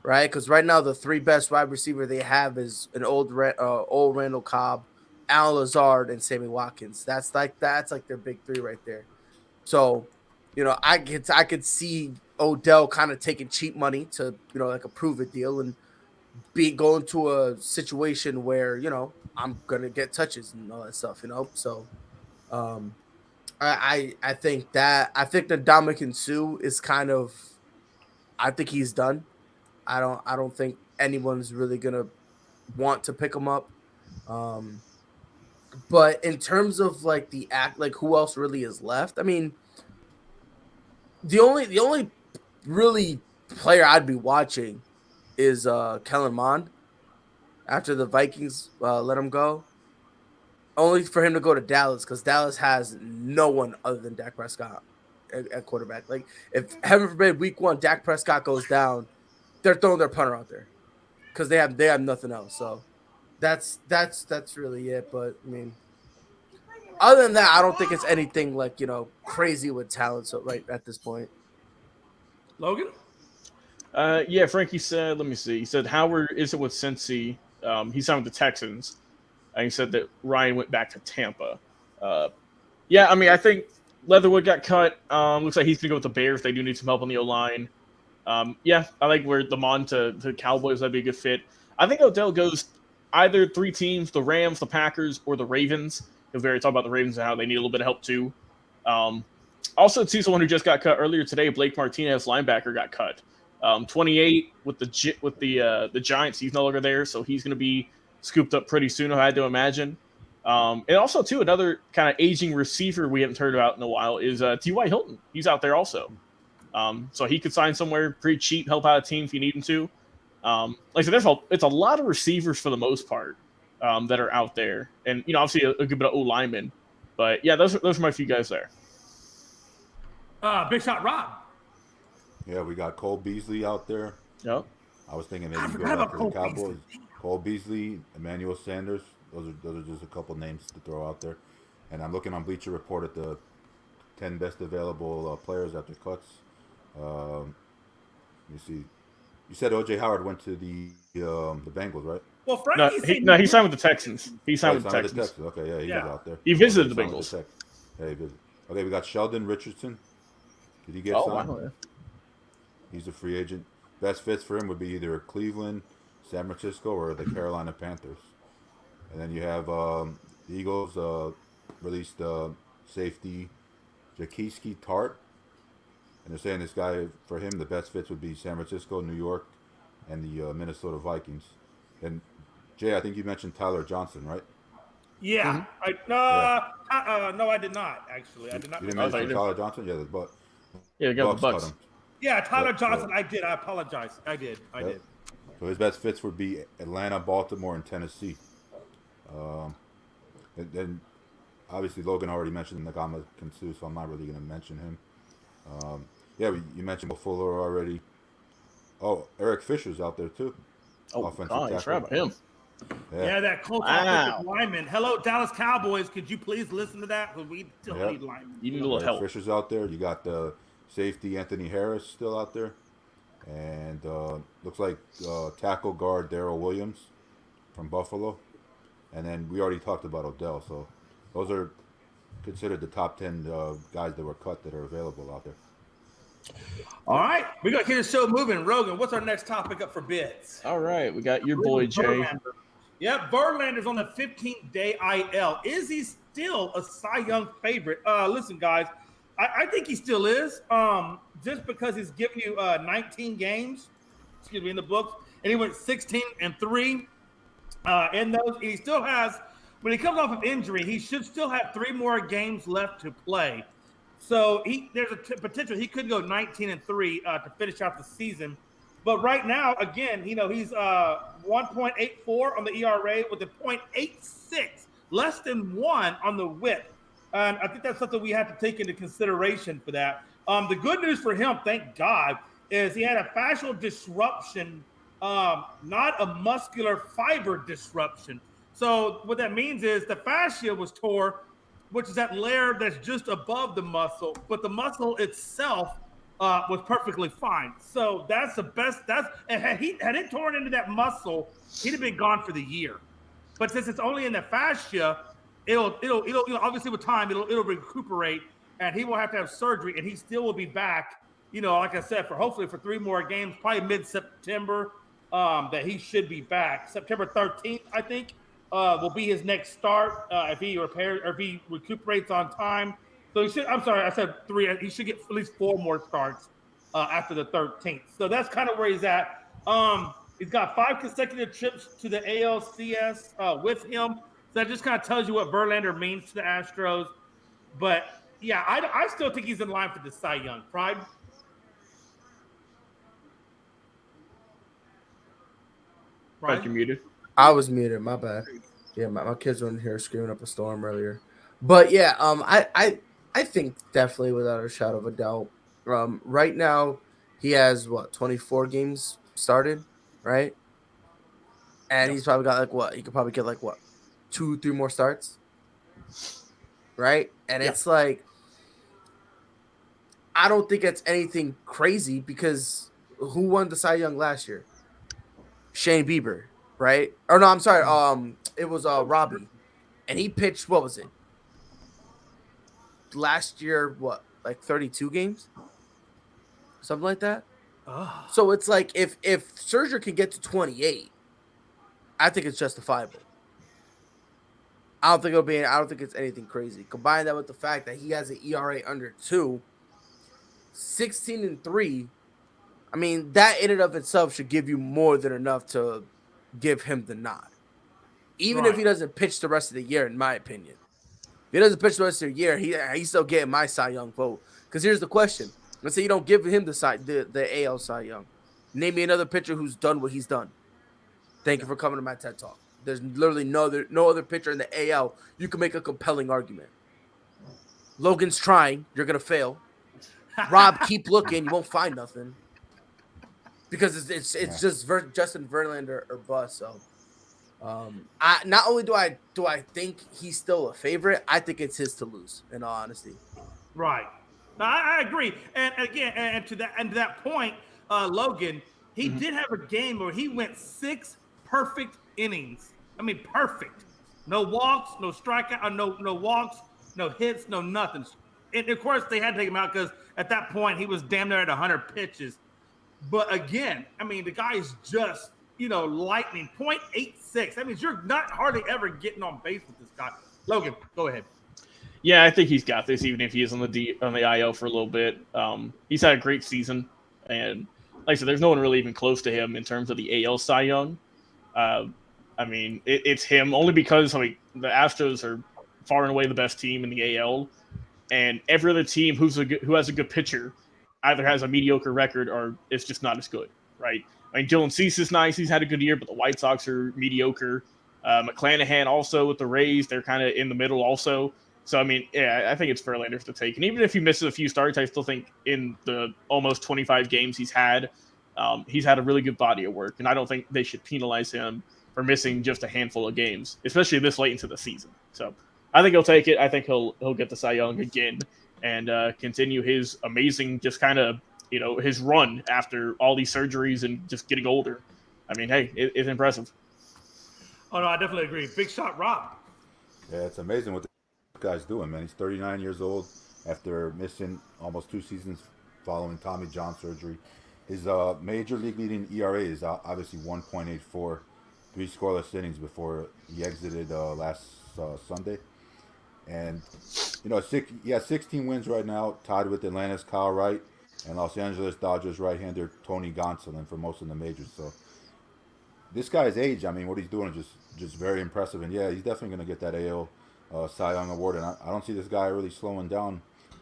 right? Because right now the 3 best wide receiver they have is an old Randall Cobb, Al Lazard, and Sammy Watkins. That's like their big 3 right there. So, I could see Odell kind of taking cheap money to like a prove it deal and going to a situation where, you know, I'm going to get touches and all that stuff, you know? So I think that Ndamukong Suh is kind of, I think he's done. I don't think anyone's really going to want to pick him up. But in terms of like like who else really is left? I mean, the only really player I'd be watching is Kellen Mond after the Vikings let him go. Only for him to go to Dallas, because Dallas has no one other than Dak Prescott at quarterback. Like, if heaven forbid week 1 Dak Prescott goes down, they're throwing their punter out there because they have nothing else. So that's really it. But I mean, other than that, I don't think it's anything like, you know, crazy with talent. So right at this point, Logan. Yeah, Frankie said. Let me see. He said Howard isn't with Cincy. He signed with the Texans. And he said that Ryan went back to Tampa. Yeah, I mean, I think Leatherwood got cut. Looks like he's going to go with the Bears. They do need some help on the O-line. Yeah, I like where the Mon to Cowboys. That'd be a good fit. I think Odell goes either 3 teams, the Rams, the Packers, or the Ravens. Because we already talked about the Ravens and how they need a little bit of help too. Also, too, someone who just got cut earlier today, Blake Martinez, linebacker, got cut. 28 with the Giants. He's no longer there, so he's going to be scooped up pretty soon, I had to imagine. And also, too, another kind of aging receiver we haven't heard about in a while is T.Y. Hilton. He's out there also. So he could sign somewhere pretty cheap, help out a team if you need him to. Like I said, it's a lot of receivers for the most part that are out there. And, you know, obviously a good bit of O-linemen. But, yeah, those are my few guys there. Big Shot Rob. Yeah, we got Cole Beasley out there. Yep. I was thinking maybe go back to the Cowboys. Cole Beasley, Emmanuel Sanders. Those are just a couple names to throw out there. And I'm looking on Bleacher Report at the 10 best available players after cuts. Let me see. You said O.J. Howard went to the Bengals, right? Well, Frankie he signed with the Texans. He signed with the Texans. Okay, yeah, he was out there. He visited the Bengals. Yeah, he visited. Okay, we got Sheldon Richardson. Did he get signed? Wow, yeah. He's a free agent. Best fits for him would be either Cleveland, San Francisco, or the Carolina Panthers. And then you have the Eagles released safety Jaquiski Tart. And they're saying this guy, for him, the best fits would be San Francisco, New York, and the Minnesota Vikings. And, Jay, I think you mentioned Tyler Johnson, right? Yeah. Mm-hmm. No, I did not, actually. I did not. You didn't mention Tyler Johnson? Yeah, the Bucks. Yeah, Tyler Johnson, I did. I apologize. I did. So his best fits would be Atlanta, Baltimore, and Tennessee. And then, obviously, Logan already mentioned Ncaa Football, so I'm not really going to mention him. You mentioned Fuller already. Oh, Eric Fisher's out there, too. Oh, offensive tackle. I forgot about him. Yeah, that Colts offensive lineman. Hello, Dallas Cowboys. Could you please listen to that? Because we still need linemen. You need a little help. Fisher's out there. You got the safety Anthony Harris still out there. And looks like tackle guard Darrell Williams from Buffalo. And then we already talked about Odell. So those are considered the top 10 guys that were cut that are available out there. All right. We're going to keep the show moving. Rogan, what's our next topic up for bids? All right. We got your boy, Jay. Verlander. Yep. Verlander's on the 15-day IL. Is he still a Cy Young favorite? Listen, guys, I think he still is. Just because he's giving you 19 games, in the books, and he went 16-3 in those. He still has, when he comes off of injury, he should still have 3 more games left to play. So there's a potential he could go 19-3 to finish out the season. But right now, again, he's 1.84 on the ERA with a 0.86, less than 1 on the WHIP. And I think that's something we have to take into consideration for that. The good news for him, thank God, is he had a fascial disruption, not a muscular fiber disruption. So what that means is the fascia was tore, which is that layer that's just above the muscle, but the muscle itself was perfectly fine. So that's the best. And had it torn into that muscle, he'd have been gone for the year. But since it's only in the fascia, it'll obviously with time it'll recuperate, and he will have to have surgery, and he still will be back. Like I said, hopefully for 3 more games, probably mid-September. that he should be back. September 13th, I think, will be his next start if he repairs or if he recuperates on time. So he should. I'm sorry, I said 3. He should get at least 4 more starts after the 13th. So that's kind of where he's at. He's got 5 consecutive trips to the ALCS with him. So that just kind of tells you what Verlander means to the Astros. But yeah, I still think he's in line for the Cy Young. Pride. Right, you muted. I was muted. My bad. Yeah, my kids were in here screaming up a storm earlier. But yeah, I think definitely without a shadow of a doubt. Right now, he has 24 games started, right? And he's probably got he could probably get 2-3 more starts, right? And it's like, I don't think it's anything crazy because who won the Cy Young last year? Shane Bieber, right? Or no, I'm sorry. It was Robbie, and he pitched. What was it? Last year, 32 games, something like that. Oh. So it's like if Scherzer can get to 28, I think it's justifiable. I don't think it's anything crazy. Combine that with the fact that he has an ERA under 2, 16-3. I mean, that in and of itself should give you more than enough to give him the nod. Even if he doesn't pitch the rest of the year, in my opinion. If he doesn't pitch the rest of the year, he's still getting my Cy Young vote. Because here's the question. Let's say you don't give him the AL Cy Young. Name me another pitcher who's done what he's done. Thank you for coming to my TED Talk. There's literally no other pitcher in the AL you can make a compelling argument. Logan's trying. You're going to fail. Rob, keep looking. You won't find nothing. Because it's just Justin Verlander or bust. So, not only do I think he's still a favorite, I think it's his to lose. In all honesty, right? No, I agree. And again, and to that point, Logan, he did have a game where he went 6 perfect innings. I mean, perfect. No walks, no strikeout, no walks, no hits, no nothing. And of course, they had to take him out because at that point he was damn near at 100 pitches. But again, I mean, the guy is just, lightning. 0.86. That means you're not hardly ever getting on base with this guy. Logan, go ahead. Yeah, I think he's got this, even if he is on the IL for a little bit. He's had a great season, and like I said, there's no one really even close to him in terms of the AL Cy Young. I mean, it's him only because the Astros are far and away the best team in the AL, and every other team who has a good pitcher either has a mediocre record or it's just not as good, right? I mean, Dylan Cease is nice. He's had a good year, but the White Sox are mediocre. McClanahan also with the Rays, they're kind of in the middle also. So, I mean, yeah, I think it's Verlander to take. And even if he misses a few starts, I still think in the almost 25 games he's had a really good body of work. And I don't think they should penalize him for missing just a handful of games, especially this late into the season. So I think he'll take it. I think he'll get the Cy Young again and continue his amazing just kind of, his run after all these surgeries and just getting older. I mean, hey, it's impressive. Oh, no, I definitely agree. Big shot, Rob. Yeah, it's amazing what this guy's doing, man. He's 39 years old after missing almost 2 seasons following Tommy John surgery. His major league leading ERA is obviously 1.84, 3 scoreless innings before he exited last Sunday. And, he has 16 wins right now, tied with Atlanta's Kyle Wright and Los Angeles Dodgers right-hander Tony Gonsolin for most of the majors. So this guy's age, I mean, what he's doing is just very impressive. And, yeah, he's definitely going to get that AL Cy Young Award. And I don't see this guy really slowing down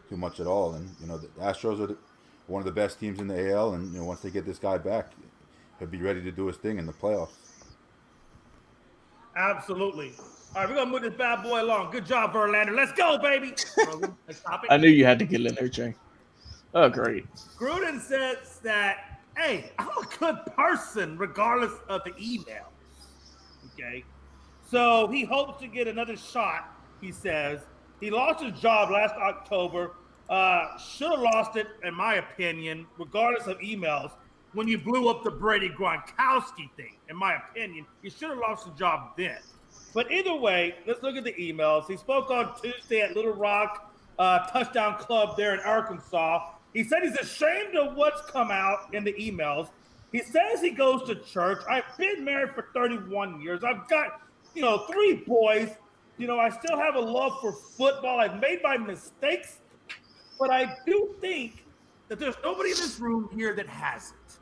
too much at all. And, the Astros are one of the best teams in the AL. And, once they get this guy back, he'll be ready to do his thing in the playoffs. Absolutely. All right, we're going to move this bad boy along. Good job, Verlander. Let's go, baby. Let's stop it. I knew you had to get in there, Jay. Oh, great. Gruden says that, hey, I'm a good person regardless of the email. Okay? So he hopes to get another shot, he says. He lost his job last October. Should have lost it, in my opinion, regardless of emails, when you blew up the Brady Gronkowski thing. In my opinion, you should have lost the job then. But either way, let's look at the emails. He spoke on Tuesday at Little Rock Touchdown Club there in Arkansas. He said he's ashamed of what's come out in the emails. He says he goes to church. I've been married for 31 years. I've got, 3 boys. I still have a love for football. I've made my mistakes, but I do think that there's nobody in this room here that hasn't.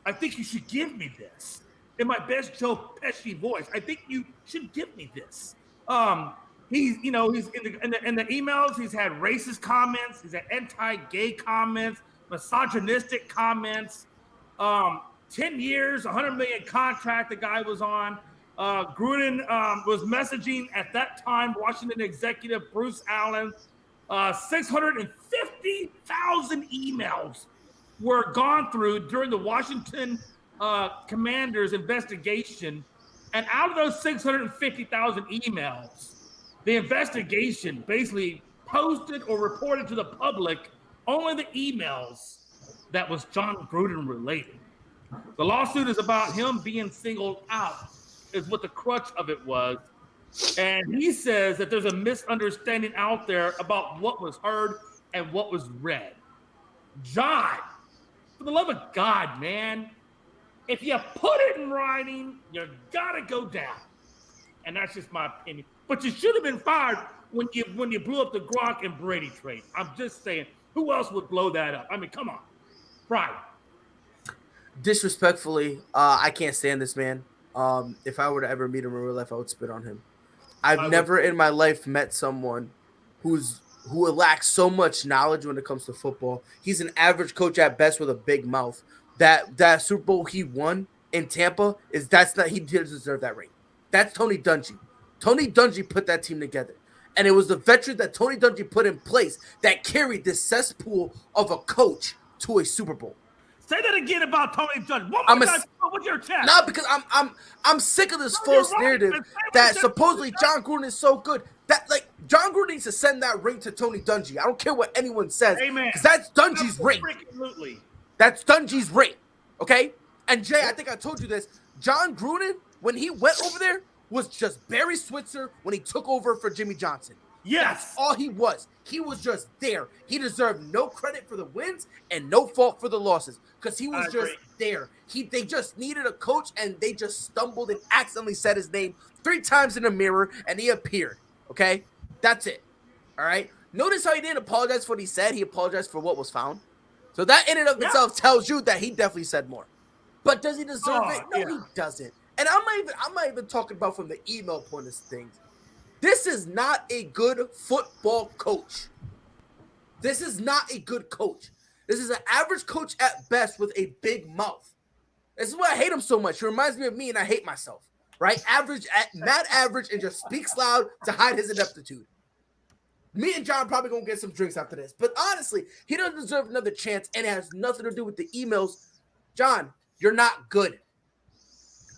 I think you should give me this. In my best Joe Pesci voice, I think you should give me this. He's in the emails, he's had racist comments, he's had anti-gay comments, misogynistic comments, 10 years, $100 million contract the guy was on. Gruden was messaging at that time, Washington executive Bruce Allen. 650,000 emails were gone through during the Washington Commanders investigation. And out of those 650,000 emails, the investigation basically posted or reported to the public only the emails that was John Gruden related. The lawsuit is about him being singled out, is what the crux of it was. And he says that there's a misunderstanding out there about what was heard and what was read. John, for the love of God, man, if you put it in writing, you gotta go down. And that's just my opinion. But you should have been fired when you blew up the Gronk and Brady trade. I'm just saying, who else would blow that up? I mean, come on. Right. Disrespectfully, I can't stand this man. If I were to ever meet him in real life, I would spit on him. I've never in my life met someone who lacks so much knowledge when it comes to football. He's an average coach at best with a big mouth. That Super Bowl he won in Tampa he didn't deserve that ring. That's Tony Dungy. Tony Dungy put that team together. And it was the veteran that Tony Dungy put in place that carried this cesspool of a coach to a Super Bowl. Say that again about Tony Dungy. One more time, what's your chat? No, because I'm sick of this false narrative that supposedly John Gruden is so good. That John Gruden needs to send that ring to Tony Dungy. I don't care what anyone says. Amen. Because that's Dungy's ring. Absolutely. That's Dungy's ring. Okay? And Jay, I think I told you this. John Gruden, when he went over there, was just Barry Switzer when he took over for Jimmy Johnson. Yes. That's all he was. He was just there. He deserved no credit for the wins and no fault for the losses because he was just there. They just needed a coach, and they just stumbled and accidentally said his name 3 times in the mirror, and he appeared. Okay? That's it. All right? Notice how he didn't apologize for what he said. He apologized for what was found. So that in and of itself tells you that he definitely said more. But does he deserve it? No, he doesn't. And I'm not even talking about from the email point of things. This is not a good football coach. This is not a good coach. This is an average coach at best with a big mouth. This is why I hate him so much. He reminds me of me, and I hate myself. Right? Mad average, and just speaks loud to hide his ineptitude. Me and John probably gonna get some drinks after this. But honestly, he doesn't deserve another chance, and it has nothing to do with the emails. John, you're not good.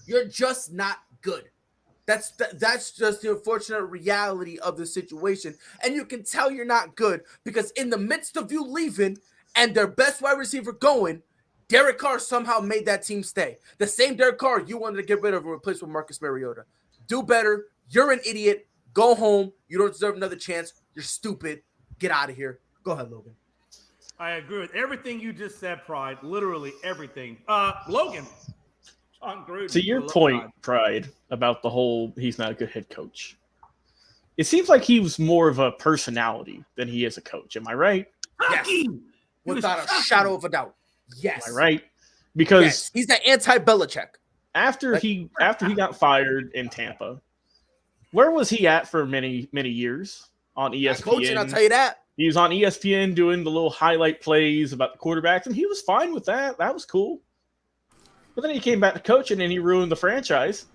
You're just not good. That's just the unfortunate reality of the situation. And you can tell you're not good because in the midst of you leaving and their best wide receiver going, Derek Carr somehow made that team stay. The same Derek Carr you wanted to get rid of and replace with Marcus Mariota. Do better. You're an idiot. Go home. You don't deserve another chance. You're stupid. Get out of here. Go ahead, Logan. I agree with everything you just said, Pride. Literally everything. Logan. To your point, Pride, about the whole he's not a good head coach. It seems like he was more of a personality than he is a coach. Am I right? Yes. Without a shadow of a doubt. Yes. Am I right? Because he's the anti-Belichick. After he got fired in Tampa, where was he at for many, many years? On ESPN. Coaching, I'll tell you that. He was on ESPN doing the little highlight plays about the quarterbacks, and he was fine with that. That was cool. But then he came back to coaching, and he ruined the franchise.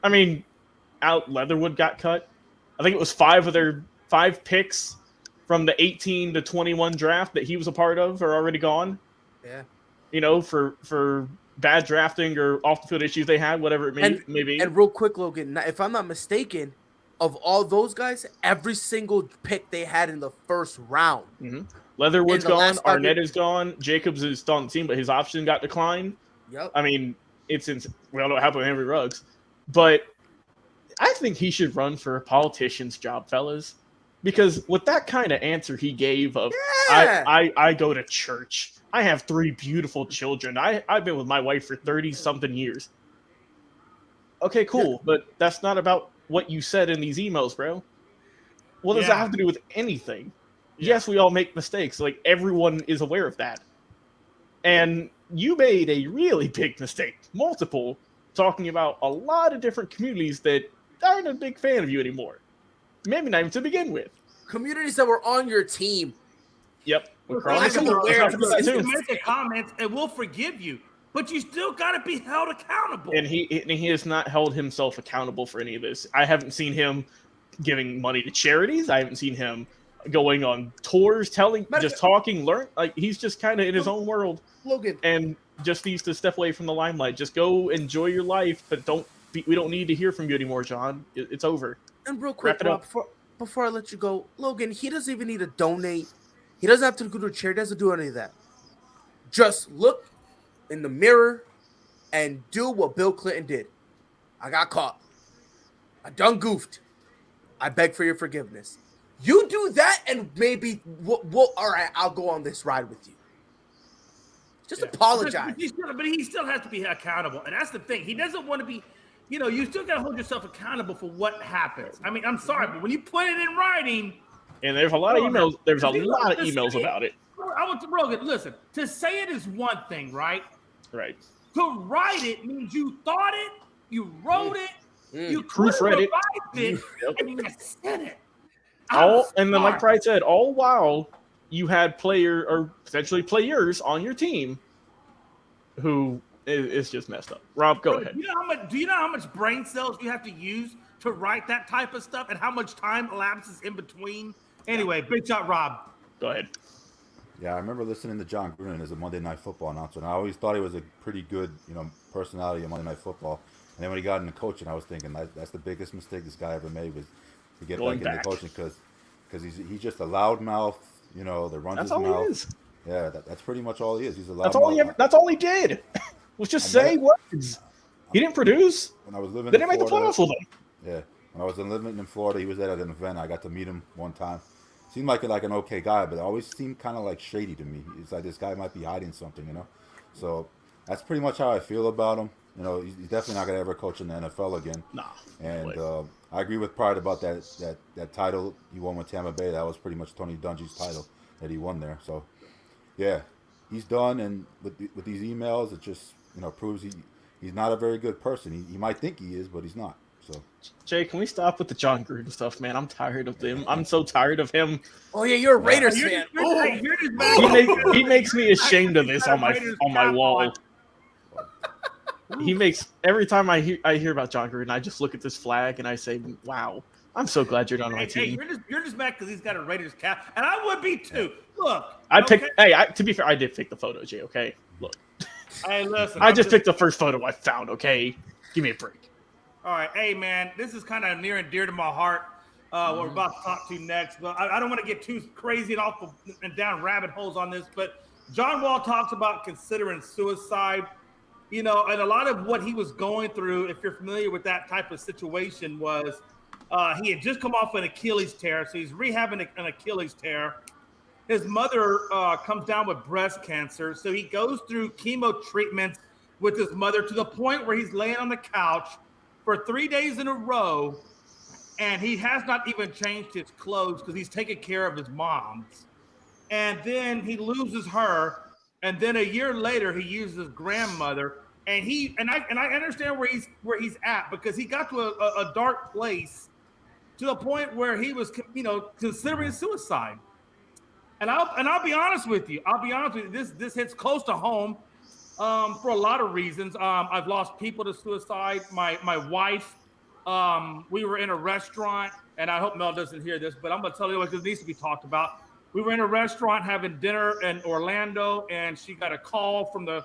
I mean, Leatherwood got cut. I think it was 5 of their 5 picks from the 18 to 21 draft that he was a part of are already gone. Yeah. You know, for bad drafting or off-the-field issues they had, whatever it may be. And real quick, Logan, if I'm not mistaken, of all those guys, every single pick they had in the first round. Mm-hmm. Leatherwood's gone. Arnett is gone. Jacobs is still on the team, but his option got declined. Yep. I mean, we all know what happened with Henry Ruggs. But I think he should run for a politician's job, fellas. Because with that kind of answer he gave of, Yeah. I go to church. I have 3 beautiful children. I've been with my wife for 30-something years. Okay, cool. But that's not about what you said in these emails, bro. What does that have to do with anything? Yeah. Yes, we all make mistakes. Like, everyone is aware of that. And you made a really big mistake, multiple, talking about a lot of different communities that aren't a big fan of you anymore. Maybe not even to begin with. Communities that were on your team. Yep. You can make the comments and we'll forgive you, but you still got to be held accountable. And he has not held himself accountable for any of this. I haven't seen him giving money to charities. I haven't seen him going on tours, talking, like he's just kind of in his own world. Logan. And just needs to step away from the limelight. Just go enjoy your life, but we don't need to hear from you anymore, John. It's over. And real quick, Rob, before I let you go, Logan, he doesn't even need to donate. He doesn't have to go to a charity. He doesn't do any of that. Just look in the mirror and do what Bill Clinton did. I got caught. I done goofed. I beg for your forgiveness. You do that, and maybe we'll all right, I'll go on this ride with you. Just apologize. But he still has to be accountable. And that's the thing. He doesn't want to be, you still got to hold yourself accountable for what happens. I mean, I'm sorry, but when you put it in writing. And there's a lot of emails. There's a lot of emails about it. I want to, Rogan, listen, to say it is one thing, right? Right. To write it means you thought it, you wrote it, you proofread it, and you said it. And then, like Pride said, all while you had potentially players on your team who is just messed up. Rob, go ahead. Do you know how much brain cells you have to use to write that type of stuff, and how much time elapses in between? Anyway, big shot, Rob. Go ahead. Yeah, I remember listening to John Gruden as a Monday Night Football announcer, and I always thought he was a pretty good, personality of Monday Night Football. And then when he got into coaching, I was thinking that's the biggest mistake this guy ever made, was to get back into coaching, because he's just a loudmouth, that runs his mouth. That's all he is. Yeah, that's pretty much all he is. He's a loudmouth. That's all he did. Was just say words. He didn't produce. When I was living, they didn't make the playoffs with him. Yeah, when I was living in Florida, he was at an event. I got to meet him one time. Seemed like an okay guy, but it always seemed kind of like shady to me. It's like this guy might be hiding something, So that's pretty much how I feel about him. He's definitely not gonna ever coach in the NFL again. Nah. And I agree with Pride about that title he won with Tampa Bay. That was pretty much Tony Dungy's title that he won there. So yeah, he's done. And with these emails, it just proves he's not a very good person. He might think he is, but he's not. So Jay, can we stop with the John Gruden stuff, man? I'm tired of them. I'm so tired of him. Oh yeah, you're a Raiders fan. He makes me ashamed of this on my wall. He makes every time I hear about John Gruden, I just look at this flag and I say, "Wow, I'm so glad you're not on my team." You're just mad because he's got a Raiders cap, and I would be too. Look, to be fair, I did pick the photo, Jay. Okay, look. Hey, listen. I just picked the first photo I found. Okay, give me a break. All right, hey man, this is kind of near and dear to my heart. What we're about to talk to next, but I don't want to get too crazy and down rabbit holes on this. But John Wall talks about considering suicide. And a lot of what he was going through, if you're familiar with that type of situation, was he had just come off an Achilles tear, so he's rehabbing an Achilles tear. His mother comes down with breast cancer, so he goes through chemo treatments with his mother to the point where he's laying on the couch for 3 days in a row, and he has not even changed his clothes because he's taking care of his mom's. And then he loses her. And then a year later, he uses his grandmother, and I understand where he's at, because he got to a dark place to the point where he was considering suicide. And I'll be honest with you. This hits close to home for a lot of reasons. I've lost people to suicide. My wife. We were in a restaurant, and I hope Mel doesn't hear this, but I'm gonna tell you because it needs to be talked about. We were in a restaurant having dinner in Orlando, and she got a call from the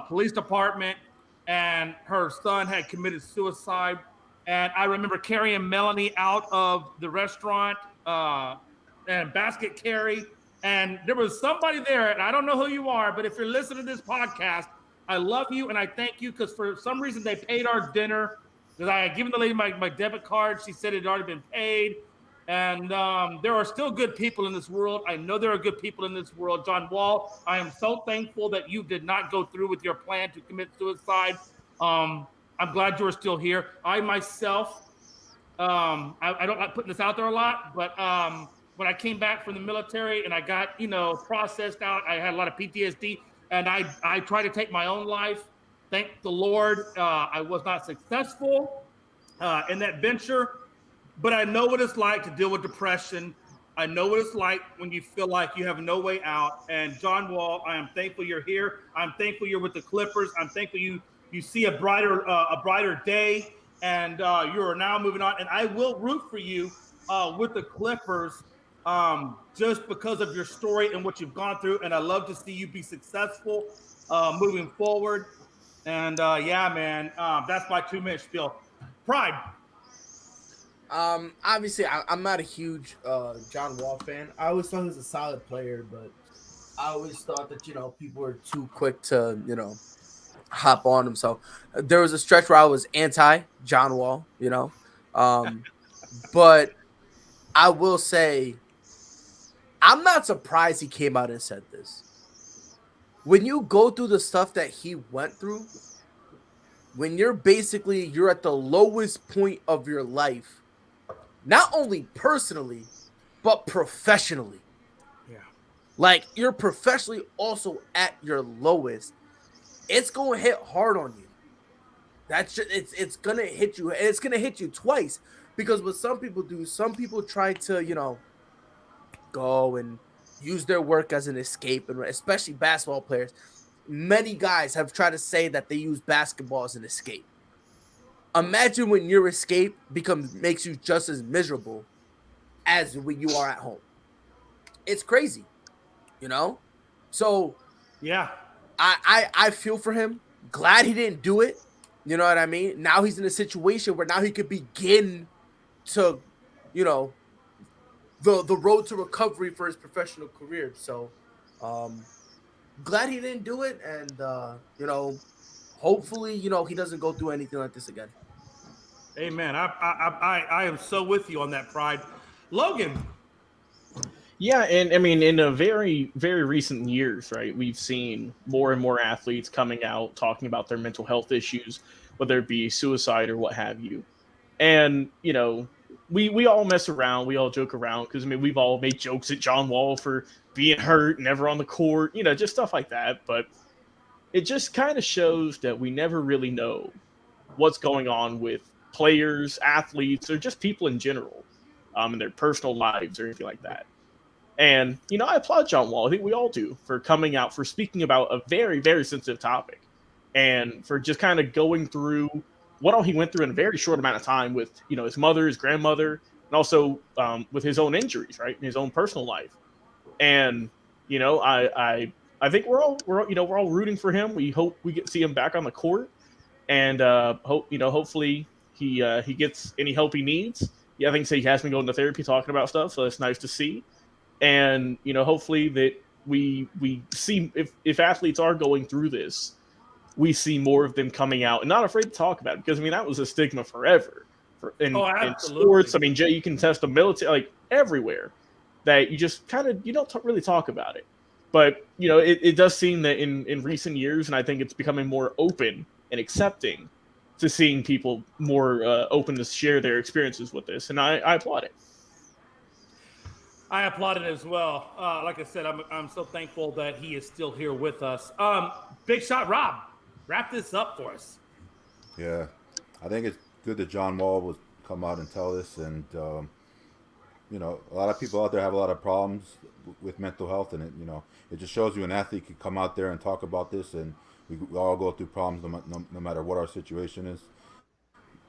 police department, and her son had committed suicide. And I remember carrying Melanie out of the restaurant and basket carry, and there was somebody there, and I don't know who you are, but if you're listening to this podcast, I love you and I thank you, because for some reason they paid our dinner, because I had given the lady my debit card. She said it had already been paid. And there are still good people in this world. I know there are good people in this world. John Wall, I am so thankful that you did not go through with your plan to commit suicide. I'm glad you are still here. I myself, I don't like putting this out there a lot, but when I came back from the military and I got, processed out, I had a lot of PTSD, and I tried to take my own life. Thank the Lord, I was not successful in that venture. But I know what it's like to deal with depression. I know what it's like when you feel like you have no way out. And John Wall, I am thankful you're here. I'm thankful you're with the Clippers. I'm thankful you see a brighter day, and you are now moving on. And I will root for you with the Clippers just because of your story and what you've gone through. And I love to see you be successful moving forward. And yeah, man, that's my 2-minute spiel. Pride. Obviously, I'm not a huge John Wall fan. I always thought he was a solid player, but I always thought that, people were too quick to, hop on him. So there was a stretch where I was anti-John Wall, but I will say I'm not surprised he came out and said this. When you go through the stuff that he went through, when you're at the lowest point of your life, not only personally, but professionally. Yeah. Like, you're professionally also at your lowest. It's going to hit hard on you. That's just, it's going to hit you. And it's going to hit you twice. Because what some people do, some people try to, go and use their work as an escape. And especially basketball players. Many guys have tried to say that they use basketball as an escape. Imagine when your escape makes you just as miserable as when you are at home. It's crazy, So yeah, I feel for him. Glad he didn't do it. You know what I mean? Now he's in a situation where now he could begin to, the road to recovery for his professional career. So, glad he didn't do it, and hopefully, he doesn't go through anything like this again. Amen. I am so with you on that, Pride. Logan. Yeah, and I mean, in a very, very recent years, right, we've seen more and more athletes coming out talking about their mental health issues, whether it be suicide or what have you. And, we all mess around, we all joke around, because, I mean, we've all made jokes at John Wall for being hurt, never on the court, just stuff like that. But it just kind of shows that we never really know what's going on with players, athletes, or just people in general in their personal lives or anything like that. And, I applaud John Wall. I think we all do for coming out, for speaking about a very, very sensitive topic, and for just kind of going through what all he went through in a very short amount of time with, his mother, his grandmother, and also with his own injuries, right, in his own personal life. And, I think we're all rooting for him. We hope we get to see him back on the court, and hopefully he gets any help he needs. Yeah, I think he has been going to therapy talking about stuff, so that's nice to see. And, hopefully that we see if athletes are going through this, we see more of them coming out and not afraid to talk about it. Because, I mean, that was a stigma forever. In sports, I mean, Jay, you can test the military, like everywhere, that you just you don't really talk about it. But, it does seem that in recent years, and I think it's becoming more open and accepting to seeing people more open to share their experiences with this. And I applaud it. I applaud it as well. Like I said, I'm so thankful that he is still here with us. Big Shot Rob, wrap this up for us. Yeah, I think it's good that John Wall would come out and tell this. And, a lot of people out there have a lot of problems with mental health. And, it just shows you an athlete could come out there and talk about this. And we all go through problems no matter what our situation is.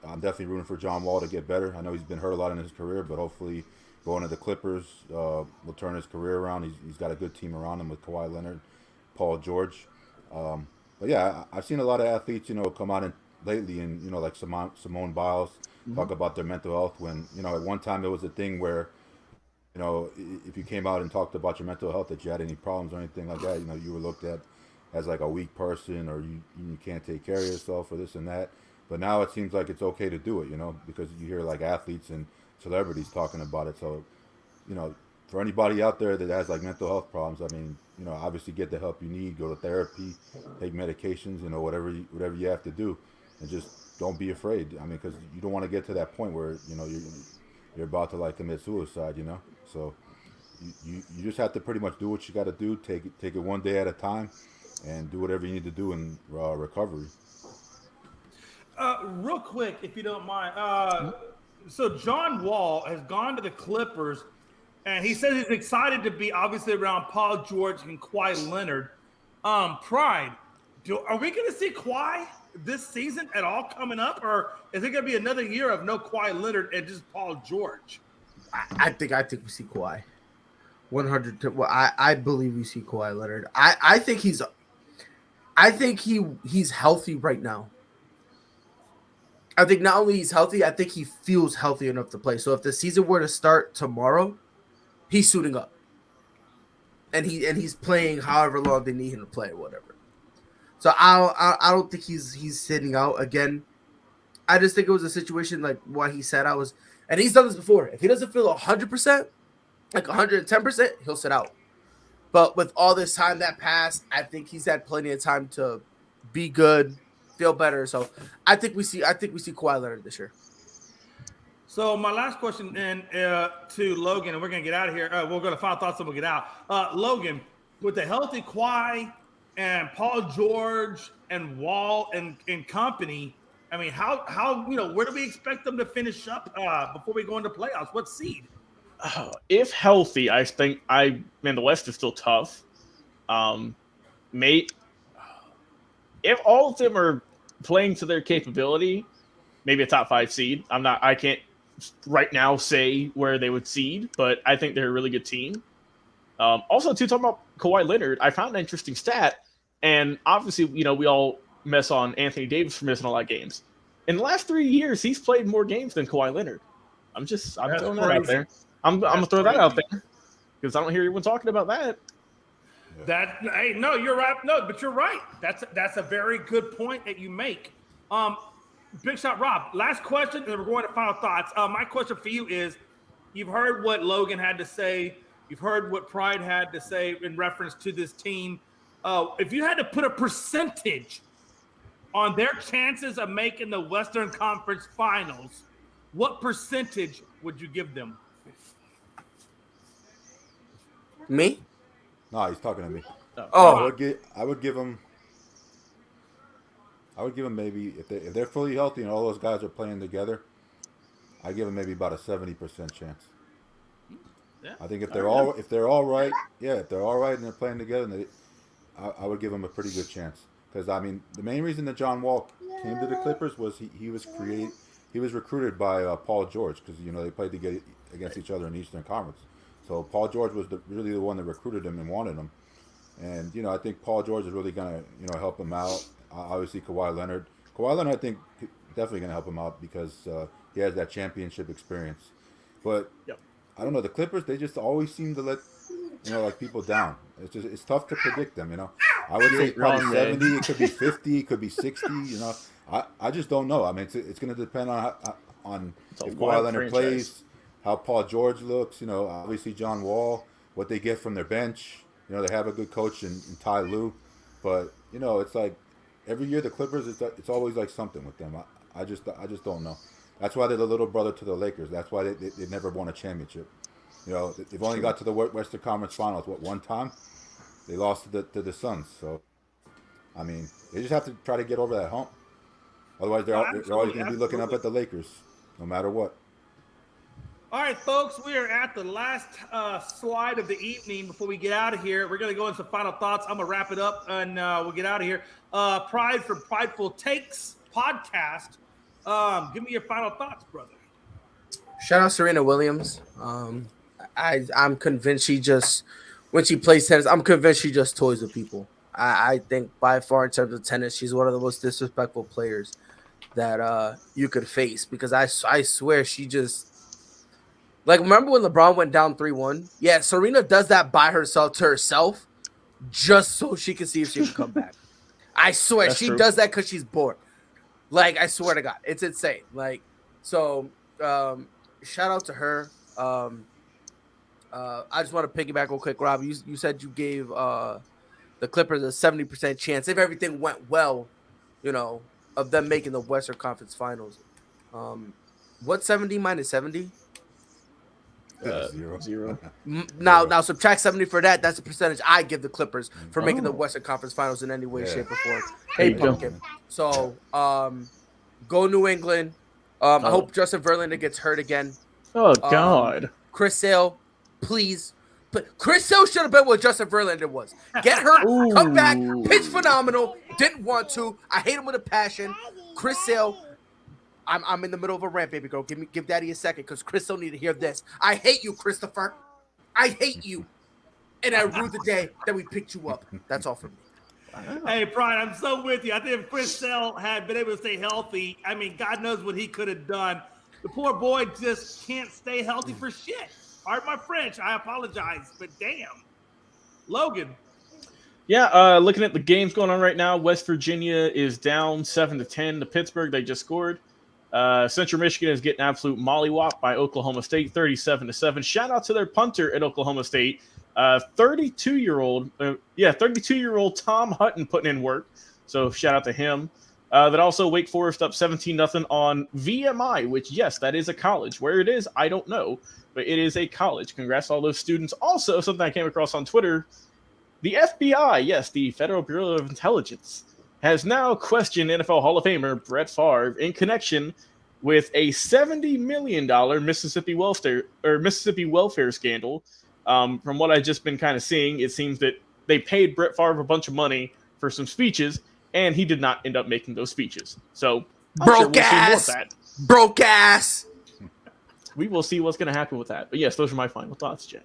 I'm definitely rooting for John Wall to get better. I know he's been hurt a lot in his career, but hopefully going to the Clippers will turn his career around. He's got a good team around him with Kawhi Leonard, Paul George. But yeah, I've seen a lot of athletes, come out lately and, like Simone Biles, talk about their mental health when, at one time there was a thing where, if you came out and talked about your mental health, that you had any problems or anything like that, you were looked at as like a weak person, or you can't take care of yourself or this and that. But now it seems like it's okay to do it, because you hear like athletes and celebrities talking about it. So, for anybody out there that has like mental health problems, I mean, obviously get the help you need, go to therapy, take medications, whatever you have to do, and just don't be afraid. I mean, because you don't want to get to that point where you're about to like commit suicide. So you just have to pretty much do what you got to do. Take it one day at a time, and do whatever you need to do in recovery. Real quick, if you don't mind. So John Wall has gone to the Clippers, and he says he's excited to be obviously around Paul George and Kawhi Leonard. Pride, are we going to see Kawhi this season at all coming up, or is it going to be another year of no Kawhi Leonard and just Paul George? I think we see Kawhi. 100. Well, I believe we see Kawhi Leonard. I think he's healthy right now. I think not only he's healthy, I think he feels healthy enough to play. So if the season were to start tomorrow, he's suiting up, and he's playing however long they need him to play or whatever. So I don't think he's sitting out again. I just think it was a situation like what he said. And he's done this before. If he doesn't feel 100%, like 110%, he'll sit out. But with all this time that passed, I think he's had plenty of time to be good, feel better. So I think we see Kawhi Leonard this year. So my last question then to Logan, and we're gonna get out of here. We'll go to final thoughts and we'll get out. Logan, with the healthy Kawhi and Paul George and Wall and company, I mean, how where do we expect them to finish up before we go into playoffs? What seed? If healthy, I think the West is still tough. If all of them are playing to their capability, maybe a top 5 seed. I can't right now say where they would seed, but I think they're a really good team. Also, talking about Kawhi Leonard, I found an interesting stat, and obviously, we all mess on Anthony Davis for missing a lot of games. In the last 3 years, he's played more games than Kawhi Leonard. I'm throwing that out there. I'm gonna throw that out there because I don't hear anyone talking about that. No, you're right. No, but you're right. That's a very good point that you make. Big Shot Rob, last question, and then we're going to final thoughts. My question for you is, you've heard what Logan had to say. You've heard what Pride had to say in reference to this team. If you had to put a percentage on their chances of making the Western Conference Finals, what percentage would you give them? Me? No, he's talking to me. Oh, I would give him maybe if they're fully healthy and all those guys are playing together, I give them maybe about a 70% chance. Yeah. I think if they're all right, if they're all right and they're playing together, I would give them a pretty good chance. Because I mean, the main reason that John Wall came to the Clippers was he was recruited by Paul George because they played together against each other in the Eastern Conference. So Paul George was really the one that recruited him and wanted him. And, I think Paul George is really going to, help him out. Obviously, Kawhi Leonard, I think, definitely going to help him out because he has that championship experience. But, I don't know, the Clippers, they just always seem to let, people down. It's tough to predict them, I would say probably 70, it could be 50, it could be 60, I just don't know. I mean, it's going to depend on if Kawhi Leonard plays, how Paul George looks, obviously John Wall, what they get from their bench. They have a good coach in Ty Lue, but it's like every year the Clippers, it's always like something with them. I just don't know. That's why they're the little brother to the Lakers. That's why they never won a championship. They've only got to the Western Conference Finals one time. They lost to the Suns. So, I mean, they just have to try to get over that hump. Otherwise, they're always going to be looking up at the Lakers, no matter what. All right, folks, we are at the last slide of the evening before we get out of here. We're going to go into some final thoughts. I'm going to wrap it up, and we'll get out of here. Pride from Prideful Takes podcast. Give me your final thoughts, brother. Shout out Serena Williams. I'm convinced when she plays tennis, I'm convinced she just toys with people. I think by far in terms of tennis, she's one of the most disrespectful players that you could face because I swear she just... Like, remember when LeBron went down 3-1? Yeah, Serena does that by herself to herself just so she can see if she can come back. I swear, she does that because she's bored. Like, I swear to God, it's insane. Like, so shout out to her. I just want to piggyback real quick, Rob. You said you gave the Clippers a 70% chance if everything went well, of them making the Western Conference Finals. What's 70 minus 70? Zero. Now subtract 70 for that. That's the percentage I give the Clippers for making the Western Conference Finals in any way, shape, or form. Hey, Pumpkin. So, go New England. I hope Justin Verlander gets hurt again. Oh, God. Chris Sale, please. But Chris Sale should have been what Justin Verlander was. Get hurt, come back, pitch phenomenal. Didn't want to. I hate him with a passion. Chris Sale. I'm in the middle of a rant, baby girl. Give Daddy a second, because Chris don't need to hear this. I hate you, Christopher. I hate you. And I ruined the day that we picked you up. That's all for me. Hey, Brian, I'm so with you. I think if Chris Sale had been able to stay healthy, I mean, God knows what he could have done. The poor boy just can't stay healthy for shit. Pardon my French. I apologize, but damn. Logan. Yeah, looking at the games going on right now, West Virginia is down 7-10 to Pittsburgh. They just scored. Central Michigan is getting absolute mollywop by Oklahoma State, 37-7. Shout out to their punter at Oklahoma State, 32-year-old Tom Hutton putting in work. So shout out to him. That also Wake Forest up 17-0 on VMI, which yes, that is a college. Where it is, I don't know, but it is a college. Congrats to all those students. Also, something I came across on Twitter, the FBI, yes, the Federal Bureau of Intelligence, has now questioned NFL Hall of Famer Brett Favre in connection with a $70 million Mississippi welfare scandal. From what I've just been kind of seeing, it seems that they paid Brett Favre a bunch of money for some speeches, and he did not end up making those speeches. So, broke ass. We will see what's going to happen with that. But yes, those are my final thoughts, Jay.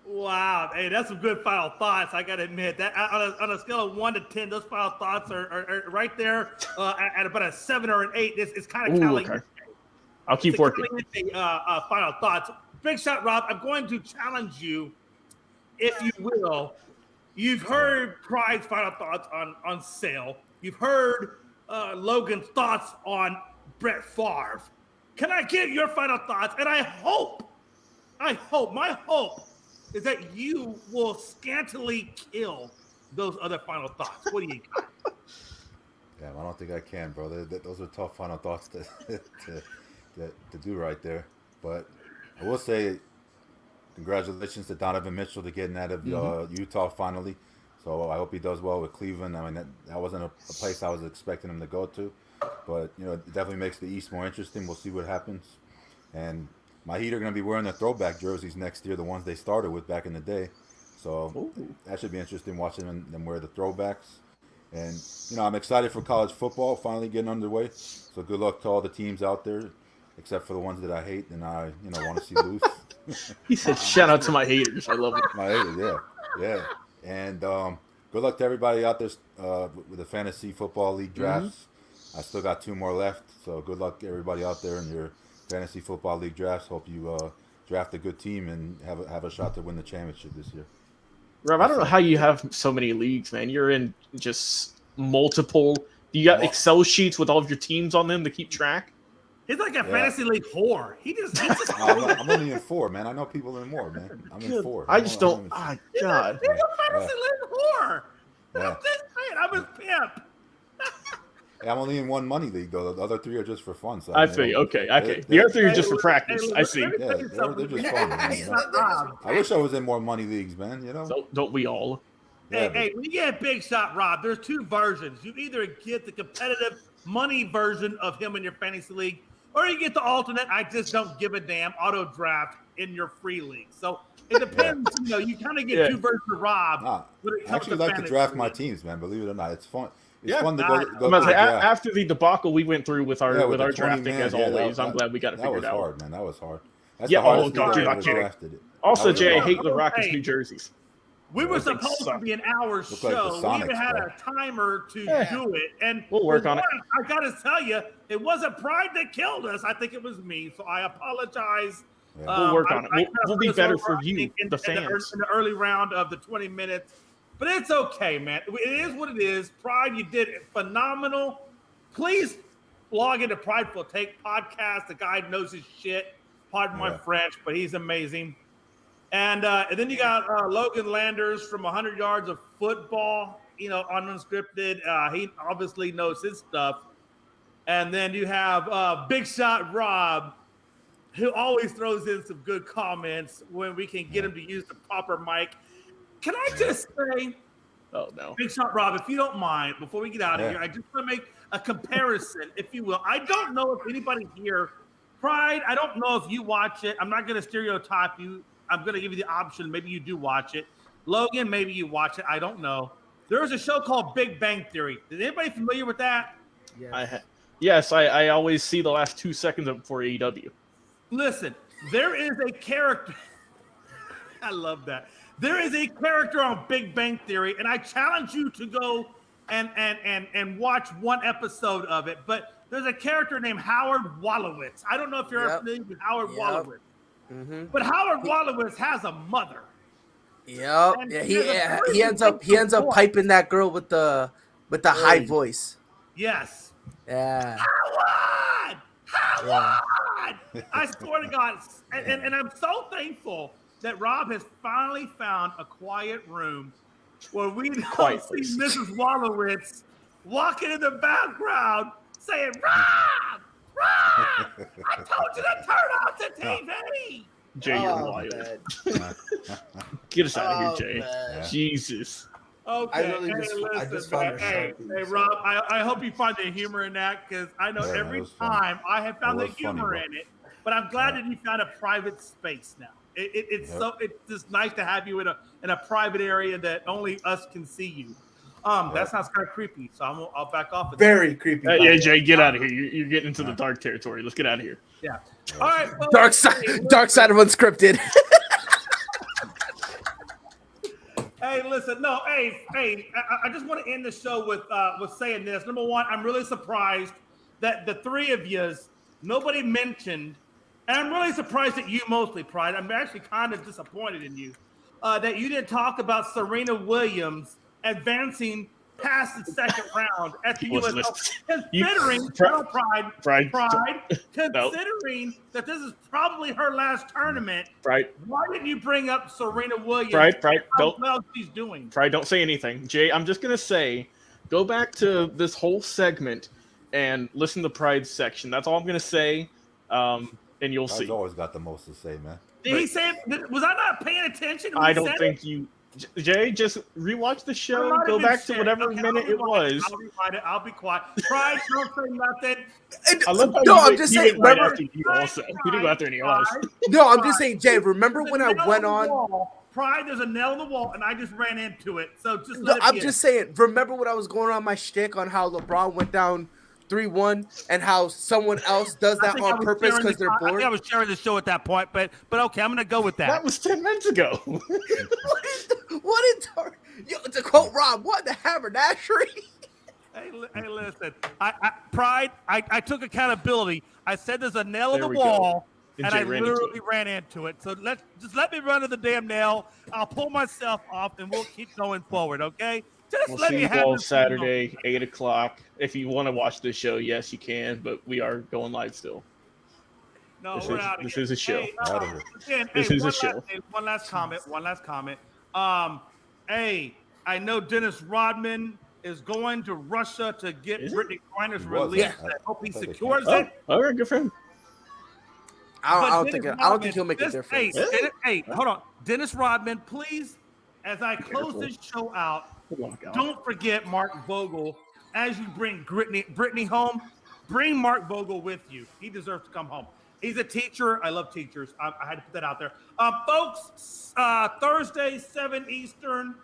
Wow, hey, that's some good final thoughts. I gotta admit that on a scale of 1 to 10, those final thoughts are right there at about a 7 or an 8. It's kind of caliente. Okay. I'll keep working. Final thoughts. Big shot, Rob. I'm going to challenge you, if you will. You've heard Pride's final thoughts on Sale. You've heard Logan's thoughts on Brett Favre. Can I get your final thoughts? And my hope is that you will scantily kill those other final thoughts. What do you got? Yeah, I don't think I can, bro. Those are tough final thoughts to do right there. But I will say congratulations to Donovan Mitchell to getting out of Utah finally. So I hope he does well with Cleveland. I mean, that wasn't a place I was expecting him to go to. But, it definitely makes the East more interesting. We'll see what happens. And my Heat are going to be wearing their throwback jerseys next year, the ones they started with back in the day. So that should be interesting watching them wear the throwbacks. And, I'm excited for college football finally getting underway. So good luck to all the teams out there, except for the ones that I hate and I, want to see lose. He said, shout out to my haters. I love it. My haters, yeah. And good luck to everybody out there with the Fantasy Football League drafts. I still got 2 more left. So good luck to everybody out there in your Fantasy Football League drafts. Hope you draft a good team and have a shot to win the championship this year. Rob, I don't know how you have so many leagues, man. You're in just multiple. You got Excel sheets with all of your teams on them to keep track? He's like a fantasy league whore. He just I'm only in 4, man. I know people in more, man. I'm in 4. I just don't. God. He's a fantasy league whore. I'm just saying. I'm his pimp. Yeah, I'm only in 1 money league, though. The other 3 are just for fun. So I see. Okay. The other 3 are just for practice. I see. Yeah, they're just fun. I wish I was in more money leagues, man. Don't we all? Hey, when you get Big Shot, Rob, there's 2 versions. You either get the competitive money version of him in your fantasy league, or you get the alternate, I just don't give a damn, auto draft in your free league. So it depends. You kind of get 2 versions of Rob. I actually like to draft my teams, man. Believe it or not, it's fun. It's fun to go after the debacle we went through with our drafting, as always. I'm glad we got it figured out. That was hard, man. That was hard. That's not kidding. Also, Jay, I hate the Rockets New Jerseys. We were supposed to be an hour show. We even had a timer to do it. And we'll work on it. I got to tell you, it wasn't Pride that killed us. I think it was me. So I apologize. Yeah. We'll work on it. We'll be better for you, the fans. In the early round of the 20 minutes. But it's okay, man. It is what it is. Pride, you did it phenomenal. Please log into Prideful Take Podcast. The guy knows his shit. Pardon my French, but he's amazing. And then you got Logan Landers from 100 Yards of Football, on Unscripted. He obviously knows his stuff. And then you have Big Shot Rob, who always throws in some good comments when we can get him to use the proper mic. Can I just say, oh no, Big Shot Rob, if you don't mind, before we get out of here, I just want to make a comparison, if you will. I don't know if anybody here, Pride, I don't know if you watch it. I'm not going to stereotype you. I'm going to give you the option. Maybe you do watch it. Logan, maybe you watch it. I don't know. There is a show called Big Bang Theory. Is anybody familiar with that? Yes. I always see the last 2 seconds of for AEW. Listen, there is a character. I love that. There is a character on Big Bang Theory, and I challenge you to go and watch one episode of it. But there's a character named Howard Wolowitz. I don't know if you're familiar with Howard Wolowitz. Mm-hmm. But Howard Wolowitz has a mother. Yep. Yeah, he ends up piping that girl with the high voice. Yes. Yeah. Howard! I swear to God. And I'm so thankful that Rob has finally found a quiet room where we don't see Mrs. Wolowitz walking in the background saying, Rob! I told you to turn off the TV! Jay, you're wild. Get us out of here, Jay. Man. Jesus. Okay. I just found hey, Rob, I hope you find the humor in that, because I know every time I have found the humor in it, but I'm glad that you found a private space now. It's just nice to have you in a private area that only us can see you. That sounds kind of creepy, so I'll back off. Very creepy. Yeah, Jay, get out of here. You're getting into the dark territory. Let's get out of here. Yeah. All right. Well, dark side of Unscripted. Hey, listen. No, hey. I just want to end the show with saying this. Number one, I'm really surprised that the three of yous, nobody mentioned, and I'm really surprised at you mostly, Pride. I'm actually kind of disappointed in you that you didn't talk about Serena Williams advancing past the second round at the U.S. Open, considering considering that this is probably her last tournament. Right. Why didn't you bring up Serena Williams? Right. How well she's doing? Pride, don't say anything. Jay, I'm just gonna say, go back to this whole segment and listen to Pride's section. That's all I'm gonna say. And you'll see. I've always got the most to say, man. Did he say? Was I not paying attention? I don't think you. Jay, just rewatch the show. Go back to whatever minute it was. I'll be quiet. Pride, don't say nothing. I'm just saying. Remember, he didn't go after any of us. No, I'm just saying, Jay. Remember when I went on? Pride, there's a nail in the wall, and I just ran into it. So just. I'm just saying. Remember when I was going on my shtick on how LeBron went down 3-1 and how someone else does that on purpose because they're bored? I think I was sharing the show at that point, but okay, I'm going to go with that. That was 10 minutes ago. To quote Rob, what the haberdashery? Hey, listen. Pride, I took accountability. I said there's a nail in the wall, and I literally ran into it. So let me run to the damn nail. I'll pull myself off, and we'll keep going forward, okay? We'll see you all Saturday, 8 o'clock. If you want to watch this show, yes, you can, but we are going live still. No, we're out of here. This is a show. This is a show. One last comment. I know Dennis Rodman is going to Russia to get Brittany Griner's release. Yeah. I hope he secures it. All right, good for him. I don't think he'll make a difference. Hey, hold on. Dennis Rodman, please, as I close this show out, don't forget Mark Vogel. As you bring Brittany home, bring Mark Vogel with you. He deserves to come home. He's a teacher. I love teachers. I had to put that out there. Folks, Thursday, 7 Eastern.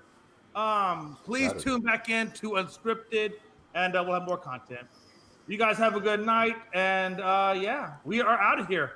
Please tune back in to Unscripted, and we'll have more content. You guys have a good night, and we are out of here.